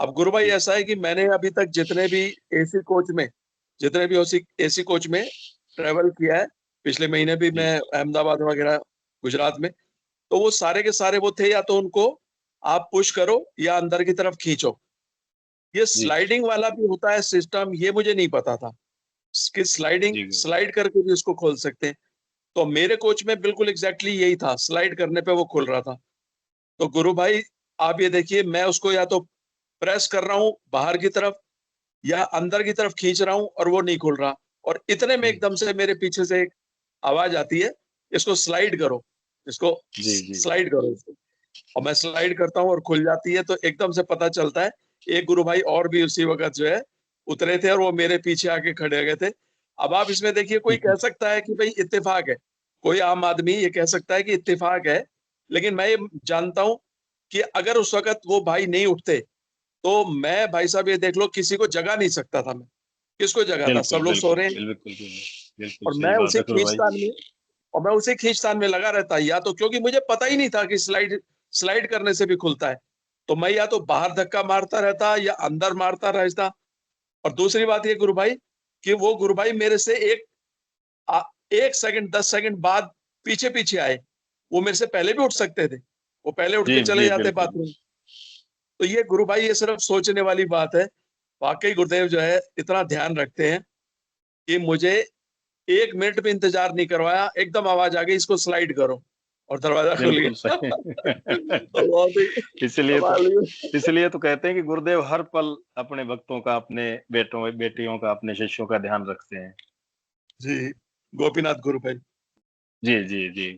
अब गुरु भाई जी ऐसा है कि मैंने अभी तक जितने भी एसी कोच में जितने भी एसी कोच में ट्रेवल किया है, पिछले महीने भी जी मैं अहमदाबाद वगैरह गुजरात में, तो वो सारे के सारे वो थे, या तो उनको आप पुश करो या अंदर की तरफ खींचो। ये जी स्लाइडिंग वाला भी होता है सिस्टम, ये मुझे नहीं पता था कि स्लाइडिंग जी गुरु स्लाइड करके भी उसको खोल सकते हैं। तो मेरे कोच में बिल्कुल एग्जैक्टली यही था, स्लाइड करने पे वो खुल रहा था। तो गुरु भाई आप ये देखिए, मैं उसको या तो प्रेस कर रहा हूँ बाहर की तरफ या अंदर की तरफ खींच रहा हूँ, और वो नहीं खुल रहा। और इतने में जी एकदम से मेरे पीछे से एक आवाज आती है, इसको स्लाइड करो, इसको जी जी स्लाइड करो इसको। और मैं स्लाइड करता हूँ और खुल जाती है। तो एकदम से पता चलता है एक गुरु भाई और भी उसी वक्त जो है उतरे थे, और वो मेरे पीछे आके खड़े हो गए थे। अब आप इसमें देखिए, कोई कह सकता है कि भाई इत्तेफाक है, कोई आम आदमी ये कह सकता है कि इत्तेफाक है, लेकिन मैं ये जानता हूं कि अगर उस वक्त वो भाई नहीं उठते तो मैं, भाई साहब ये देख लो, किसी को जगा नहीं सकता था। मैं किसको जगाता? सब बिल्कुल लोग सो बिल्कुल रहे हैं बिल्कुल बिल्कुल और सही मैं बात उसे है गुरु भाई। खींचतान में और मैं उसे खींचतान में लगा रहता, या तो क्योंकि मुझे पता ही नहीं था कि स्लाइड स्लाइड करने से भी खुलता है, तो मैं या तो बाहर धक्का मारता रहता या अंदर मारता रहता। और दूसरी बात ये गुरु भाई कि वो गुरु भाई मेरे से एक सेकंड 10 सेकंड बाद पीछे पीछे आए। वो मेरे से पहले भी उठ सकते थे, वो पहले उठ जी के चले जी जाते बिल्कुल। बाथरूम। तो ये गुरु भाई ये सिर्फ सोचने वाली बात है। वाकई गुरुदेव जो है इतना ध्यान रखते हैं कि मुझे 1 मिनट भी इंतजार नहीं करवाया, एकदम आवाज आ गई इसको स्लाइड करो और दरवाजा खुल बिल्कुल गया। सही। तो बहुत ही इसलिए तो कमाल हुई। इसलिए तो कहते हैं कि गुरुदेव हर पल अपने भक्तों का, अपने बेटों बेटियों का, अपने शिष्यों का ध्यान रखते हैं। जी, गोपीनाथ गुरु भाई। जी जी जी।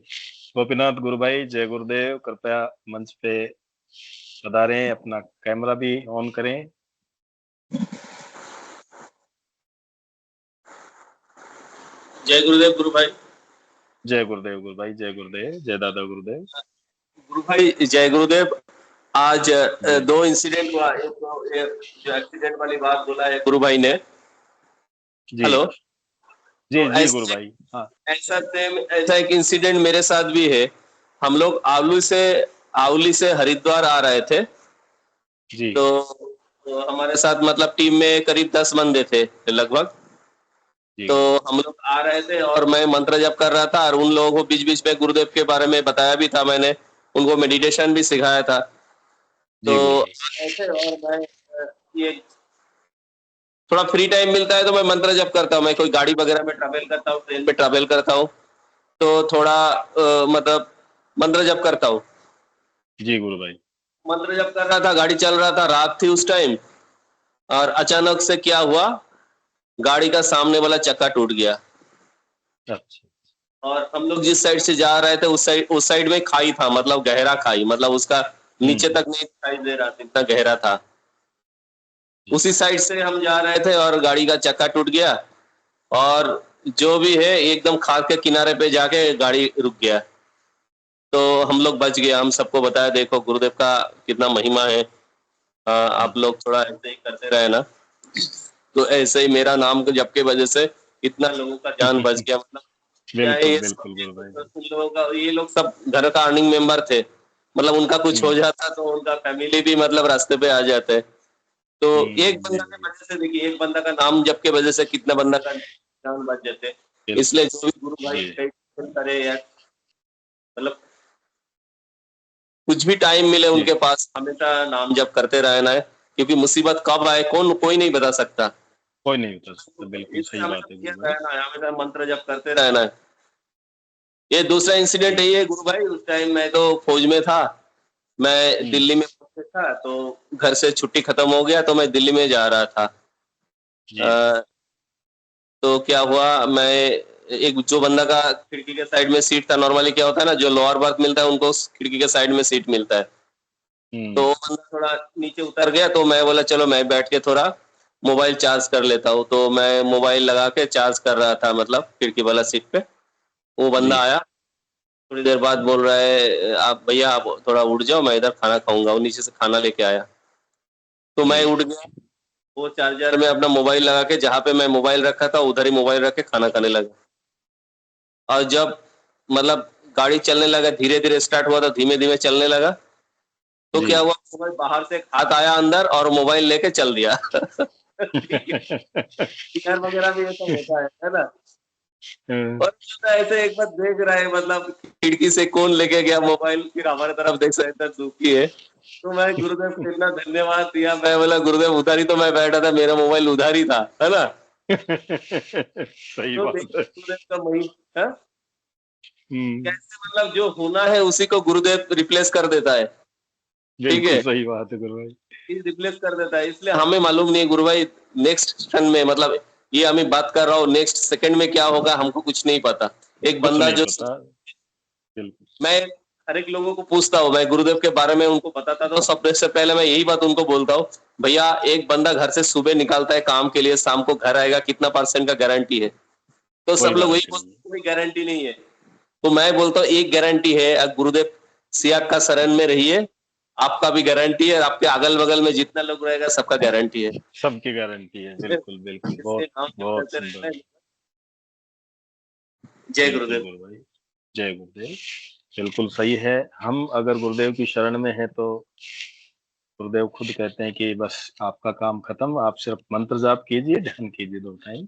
गोपीनाथ गुरु भाई, जय गुरुदेव। कृपया मंच पे पधारें, अपना कैमरा भी ऑन करें। जय गुरुदेव गुरु भाई। जय गुरुदेव गुरु भाई, जय गुरुदेव, जय दादा गुरुदेव। गुरु भाई जय गुरुदेव। आज जी दो इंसिडेंट हुआ। एक तो जो एक्सीडेंट वाली बात बोला है गुरु भाई ने। जी हेलो। जी तो जी गुरु ऐसे भाई। हाँ ऐसा एक इंसिडेंट मेरे साथ भी है। हम लोग आवली से हरिद्वार आ रहे थे। जी तो हमारे साथ मतलब टीम में करीब 10 बंदे थे लगभग। जी तो गुरु भाई। हम लोग आ रहे थे और मैं मंत्र जप कर रहा था और उन लोगों को बीच बीच में गुरुदेव के बारे में बताया भी था। मैंने उनको मेडिटेशन भी सिखाया था। तो जी गुरु भाई। ऐसे और मैं ये थोड़ा फ्री टाइम मिलता है तो मैं मंत्र जप करता हूँ। मैं कोई गाड़ी वगैरह में ट्रैवल करता हूँ, ट्रेन में ट्रैवल करता हूँ, तो थोड़ा मतलब मंत्र जप करता हूँ। जी गुरु भाई। मंत्र जप कर रहा था, गाड़ी चल रहा था, रात थी उस टाइम। और अचानक से क्या हुआ, गाड़ी का सामने वाला चक्का टूट गया। अच्छा। और हम लोग जिस साइड से जा रहे थे उस साइड में खाई था, मतलब गहरा खाई, मतलब उसका नीचे तक नहीं दिखाई दे रहा था, इतना गहरा था। जी उसी साइड से हम जा रहे थे और गाड़ी का चक्का टूट गया। और जो भी है एकदम खाद के किनारे पे जाके गाड़ी रुक गया। तो हम लोग बच गए। हम सबको बताया देखो गुरुदेव का कितना महिमा है। आप लोग थोड़ा ऐसे ही करते रहे ना। तो ऐसे ही मेरा नाम जप के वजह से इतना लोगों का जान बच गया। मतलब क्या है बिल्कुल ये सब, बिल्कुल गुरु भाई। उन लोगों का, ये लोग सब घर का अर्निंग मेंबर थे। मतलब उनका कुछ हो जाता तो उनका फैमिली भी मतलब रास्ते पे आ जाते। तो एक जी बंदा की वजह से देखिए, एक बंदा का नाम जप के वजह से कितना बंदा का जान बच जाते। इसलिए जो भी गुरु भाई जी मेडिटेशन करे या मतलब कुछ भी टाइम मिले जी। उनके पास, हमेशा नाम जप करते रहना है। क्योंकि मुसीबत कब आए कोई नहीं बता सकता। कोई नहीं बता सकता, बिल्कुल इसलिए सही हमेशा बात है किया गुरु भाई। रहना है, हमेशा मंत्र जप करते रहना है। ये दूसरा इंसिडेंट जी। है ये गुरु भाई। उस टाइम मैं तो फौज में था। मैं हम्म। दिल्ली में था, तो घर से छुट्टी खत्म हो गया तो मैं दिल्ली में जा रहा था। जी अ, तो क्या हुआ, मैं एक जो बंदा का खिड़की के साइड में सीट था, नॉर्मली क्या होता है ना, जो लोअर बर्थ मिलता है उनको खिड़की के साइड में सीट मिलता है। तो वो बंदा थोड़ा नीचे उतर गया तो मैं बोला चलो मैं बैठ के थोड़ा मोबाइल चार्ज कर लेता हूँ। तो मैं मोबाइल लगा के चार्ज कर रहा था, मतलब खिड़की वाला सीट पे। वो जी बंदा आया, थोड़ी देर बाद बोल रहा है आप भैया आप थोड़ा उठ जाओ, मैं इधर खाना खाऊंगा। वो नीचे से खाना लेके आया। तो मैं जी उठ गया। वो चार्जर में अपना मोबाइल लगा के जहाँ पे मैं मोबाइल रखा था उधर ही मोबाइल रख के खाना खाने लगा। और जब मतलब गाड़ी चलने लगा, धीरे धीरे स्टार्ट हुआ तो धीमे धीमे चलने लगा। तो जी। क्या हुआ, मोबाइल बाहर से एक हाथ आया अंदर और मोबाइल लेके चल दिया। यार वगैरह भी ये सब होता है ना। और तो ऐसे एक बार देख रहा है, मतलब खिड़की से कौन लेके गया मोबाइल, फिर हमारे तरफ देख रहा है, इतना दुखी है। तो मैं गुरुदेव को इतना धन्यवाद दिया। मैं बोला गुरुदेव उधर ही तो मैं बैठा था, मेरा मोबाइल उधर ही था, है ना। सही तो बात देखिए है। गुरुदेव का महिमा हम्म। कैसे, मतलब जो होना है उसी को गुरुदेव रिप्लेस कर देता है। ठीक बिल्कुल है, सही बात है गुरु भाई। रिप्लेस कर देता है। इसलिए हमें मालूम नहीं है गुरु भाई नेक्स्ट क्षण में, मतलब ये हमें बात कर रहा हूँ, नेक्स्ट सेकंड में क्या होगा हमको कुछ नहीं पता। एक कुछ बंदा नहीं जो, पता। बिल्कुल। मैं हर एक लोगों को पूछता हूँ, मैं गुरुदेव के बारे में उनको बताता था, तो सबसे पहले मैं यही बात उनको बोलता हूँ, भैया एक बंदा घर से सुबह निकलता है काम के लिए, शाम को घर आएगा, कितना % का गारंटी है। तो कोई सब लोग वही गारंटी नहीं बोलते है। हैं, कोई गारंटी नहीं है। तो मैं बोलता हूँ एक गारंटी है, गुरुदेव सियाग का शरण में रहिए, आपका भी गारंटी है, आपके अगल बगल में जितना लोग रहेगा सबका गारंटी है। सबकी गारंटी है, बिल्कुल बिल्कुल, इससे गांव बहुत में बहुत चलते सुंदर। रहना है। जय बिल्कुल गुरुदेव। गुरु भाई, जय गुरुदेव। बिल्कुल सही है। हम अगर गुरुदेव की शरण में हैं तो गुरुदेव खुद कहते हैं कि बस आपका काम खत्म, आप सिर्फ मंत्र जाप कीजिए, ध्यान कीजिए 2 टाइम।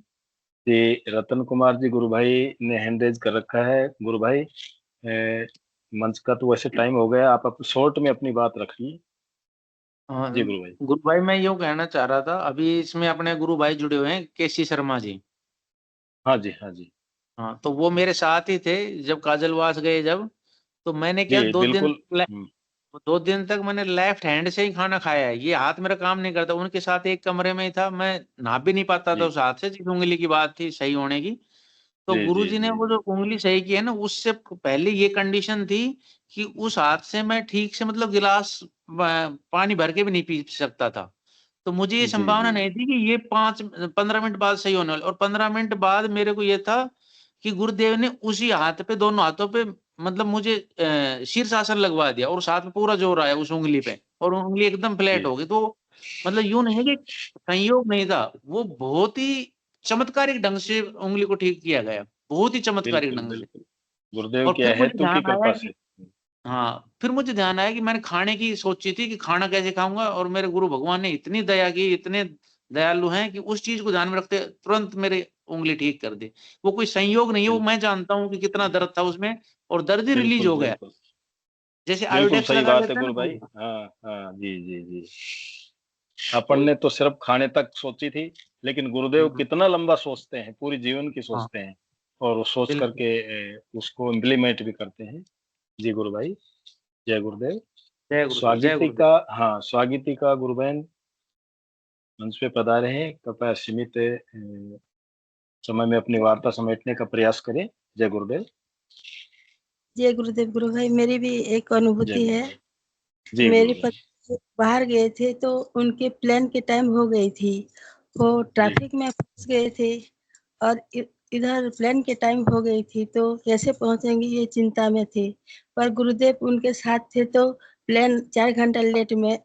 ये रतन कुमार जी गुरु भाई ने हैंड रेज कर रखा है। गुरु भाई मंच का तो वैसे टाइम हो गया, आप शॉर्ट में अपनी बात रखिए। हाँ, जी गुरु भाई। गुरु भाई मैं यूँ कहना चाह रहा था, अभी इसमें अपने गुरु भाई जुड़े हुए हैं केसी शर्मा जी। हाँ जी, हाँ जी, हाँ, तो वो मेरे साथ ही थे जब काजलवास गए जब। तो मैंने क्या जी बिल्कुल। 2 दिन तक मैंने लेफ्ट हैंड से ही खाना खाया है, ये हाथ मेरा काम नहीं करता। उनके साथ एक कमरे में ही था, मैं नहा भी नहीं पाता था जी उस हाथ से, जिस उंगली की बात थी सही होने की। तो जी जी गुरुजी ने जी वो जो जी उंगली सही की है ना, उससे पहले ये कंडीशन थी कि उस हाथ से मैं ठीक से मतलब गिलास पानी भर के भी नहीं पी सकता था। तो मुझे ये जी संभावना जी नहीं थी कि ये 5-15 मिनट बाद सही होने वाला, और 15 मिनट बाद मेरे को ये था कि गुरुदेव ने उसी हाथ पे, दोनों हाथों पे मतलब मुझे शीर्षासन लगवा दिया, और साथ में पूरा जोर आया उस उंगली पे, और उंगली एकदम फ्लैट जी। हो गई। तो मतलब यूं नहीं है कि संयोग नहीं था, वो बहुत ही चमत्कारिक ढंग से उंगली को ठीक किया गया, बहुत ही चमत्कारिक बिल्कुल ढंग से। बिल्कुल, गुरुदेव और की फिर मुझे अहेतु की ध्यान कृपा आया से। कि हाँ, फिर मुझे ध्यान आया कि मैंने खाने की सोची थी कि खाना कैसे खाऊंगा, और मेरे गुरु भगवान ने इतनी दया की, इतने दयालु हैं कि उस चीज को ध्यान में रखते तुरंत मेरे उंगली ठीक कर दी। वो कोई संयोग नहीं है, वो बिल्कुल मैं जानता हूँ कि कितना दर्द था उसमें, और दर्द ही रिलीज बिल्कुल हो गया, बिल्कुल जैसे बिल्कुल आयोडेक्स सही लगा बात है लेते हैं गुरु ना भाई। वो। हाँ हाँ, जी जी जी। अपन ने तो सिर्फ खाने तक सोची थी, लेकिन गुरुदेव हाँ, कितना लंबा सोचते हैं, पूरी जीवन की हाँ, सोचते हैं, और वो सोच बिल्कुल। करके उसको इम्प्लीमेंट भी करते हैं। जी गुरु भाई, जय गुरुदेव। जय गुरुदेव, जय स्वागती गुरुदेव। का, हाँ, स्वागती का गुरु बहन मंच पे पधारे हैं। कृपया सीमित समय में अपनी वार्ता समेटने का प्रयास करें। जय गुरुदेव। जय गुरुदेव। गुरु भाई, मेरी भी एक जय अनुभूति है। गुरुदेव। जी मेरे गुरु भाई। पति बाहर गए थे तो उनके प्लेन के टाइम हो गई थी, वो जी ट्रैफिक में फंस गए थे, और इधर प्लेन के टाइम हो गई थी, तो कैसे पहुंचेंगे ये चिंता में थे। पर गुरुदेव उनके साथ थे तो प्लेन 4 घंटा लेट में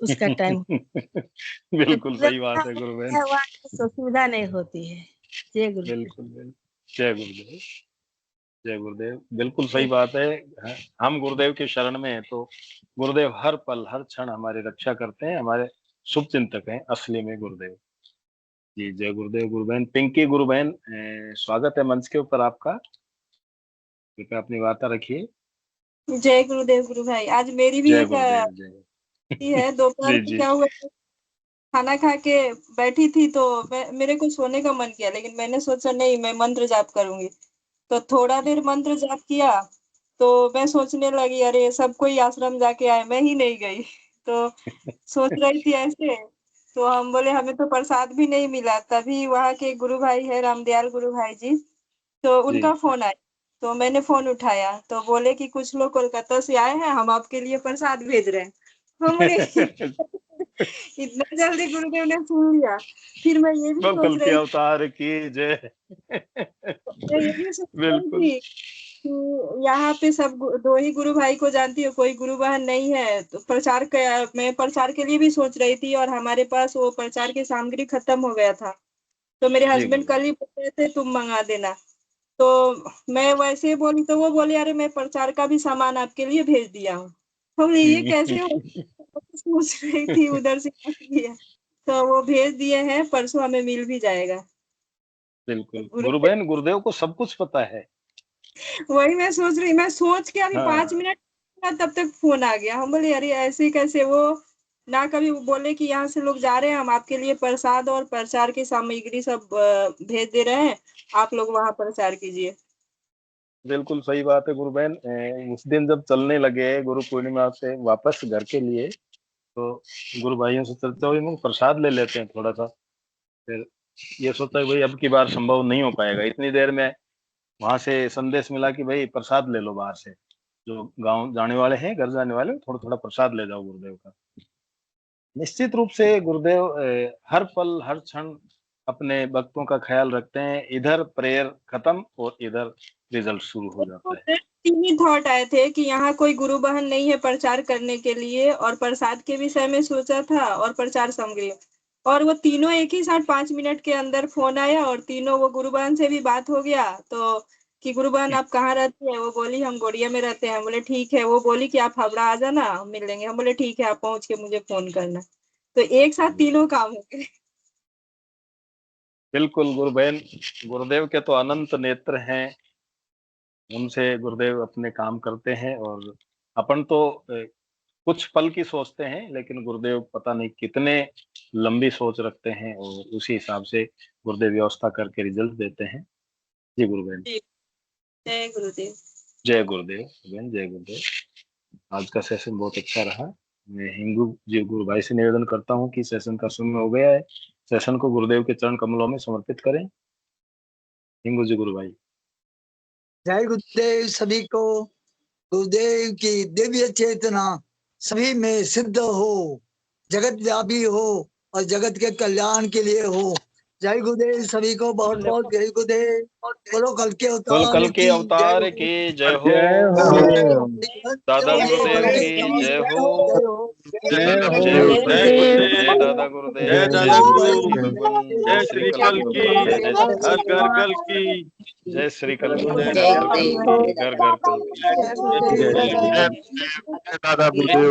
उसका टाइम। बिल्कुल सही बात है गुरु बहन। वहाँ तो सुविधा नहीं होती है। जय गुरुदेव। बिल्कुल बिल्कुल, जय गुरुदेव। जय गुरुदेव, बिल्कुल सही बात है। हम गुरुदेव के शरण में हैं तो गुरुदेव हर पल हर क्षण हमारी रक्षा करते हैं, हमारे शुभ चिंतक हैं असली में गुरुदेव। जी जय गुरुदेव। गुरु बहन पिंकी, गुरु बहन स्वागत है मंच के ऊपर आपका। कृपया अपनी वार्ता रखिए। जय गुरुदेव। गुरु भाई, आज मेरी भी जय एक गुरुदेव, जय। ही है। दोपहर जी में जी क्या हुआ, खाना खा के बैठी थी तो मेरे को सोने का मन किया, लेकिन मैंने सोचा नहीं, मैं मंत्र जाप करूंगी। तो थोड़ा देर मंत्र जाप किया तो मैं सोचने लगी, अरे सब कोई आश्रम जाके आए, मैं ही नहीं गई। तो सोच रही थी ऐसे, तो हम बोले हमें तो प्रसाद भी नहीं मिला। तभी वहाँ के गुरु भाई है रामदयाल गुरु भाई जी, तो जी। उनका फोन आया। तो मैंने फोन उठाया तो बोले कि कुछ लोग कोलकाता से आए हैं, हम आपके लिए प्रसाद भेज रहे हैं। हम बोले इतना जल्दी गुरुदेव ने सुन लिया। फिर मैं ये भी बकल सोच के रही अवतार की जय। मैं ये भी सोच रही बिल्कुल। थी कि यहाँ पे सब दो ही गुरु भाई को जानती हो, कोई गुरु बहन नहीं है। तो मैं प्रचार के लिए भी सोच रही थी, और हमारे पास वो प्रचार की सामग्री खत्म हो गया था। तो मेरे जी हस्बैंड गुरुदेव। कल ही बोल रहे थे तुम मंगा देना। तो मैं वैसे ही बोली तो वो बोले अरे मैं प्रचार का भी सामान आपके लिए भेज दिया हूँ। तो बोले ये कैसे हो, सोच रही थी उधर से दिया। तो वो भेज दिए हैं, परसों हमें मिल भी जाएगा। बिल्कुल गुरु, गुरु बहन, गुरुदेव को सब कुछ पता है। वही मैं सोच रही, मैं सोच के अभी हाँ 5 मिनट तब तक फोन आ गया। हम बोले अरे ऐसे कैसे। वो ना कभी वो बोले कि यहाँ से लोग जा रहे हैं, हम आपके लिए प्रसाद और प्रचार की सामग्री सब भेज दे रहे हैं, आप लोग वहाँ प्रचार कीजिए। बिल्कुल सही बात है गुरु बहन। उस दिन जब चलने लगे गुरु पूर्णिमा से वापस घर के लिए, तो गुरु भाइयों से चलते हुए हम प्रसाद ले लेते हैं थोड़ा सा। फिर ये सोचा कि भाई अब की बार संभव नहीं हो पाएगा, इतनी देर में वहां से संदेश मिला कि भाई प्रसाद ले लो बाहर से, जो गांव जाने वाले हैं, घर जाने वाले, थोड़ा थोड़ा प्रसाद ले जाओ गुरुदेव का। निश्चित रूप से गुरुदेव हर पल हर क्षण अपने भक्तों का ख्याल रखते हैं। इधर प्रेयर खत्म और इधर रिजल्ट शुरू हो जाता है। तीन ही थॉट आए थे कि यहाँ कोई गुरु बहन नहीं है प्रचार करने के लिए, और प्रसाद के विषय में सोचा था, और प्रचार सामग्री, और वो तीनों एक ही साथ 5 मिनट के अंदर फोन आया और तीनों, वो गुरु बहन से भी बात हो गया तो कि गुरु बहन आप कहाँ रहते हैं? वो बोली हम गोड़िया में रहते हैं। हम बोले ठीक है। वो बोली कि आप हावड़ा आ जाना, हम मिल लेंगे। हम बोले ठीक है, आप पहुंच के मुझे फोन करना। तो एक साथ तीनों काम हो गए। बिल्कुल गुरुबहन, गुरुदेव के तो अनंत नेत्र हैं, उनसे गुरुदेव अपने काम करते हैं। और अपन तो कुछ पल की सोचते हैं, लेकिन गुरुदेव पता नहीं कितने लंबी सोच रखते हैं और उसी हिसाब से गुरुदेव व्यवस्था करके रिजल्ट देते हैं। जी गुरुबहन। जय गुरुदेव। जय गुरुदेव बहन, जय गुरुदेव। आज का सेशन बहुत अच्छा रहा। मैं हिंगू जी गुरु भाई से निवेदन करता हूँ कि सेशन का समय हो गया है, सेशन को गुरुदेव के चरण कमलों में समर्पित करें। हिंगू जी गुरु भाई। जय गुरुदेव सभी को। गुरुदेव की दिव्य चेतना सभी में सिद्ध हो, जगत व्यापी हो और जगत के कल्याण के लिए हो। जय गुरुदेव सभी को, बहुत बहुत जय गुरुदेव। बोलो कल के अवतार की जय हो। दादा गुरुदेव की जय हो। जय गुरुदेव, दादा गुरुदेव, जय दादा गुरु, जय श्री कल की, हर घर कल की, जय श्री कल की, जय हर घर कल की, घर घर कल की। दादा गुरुदेव।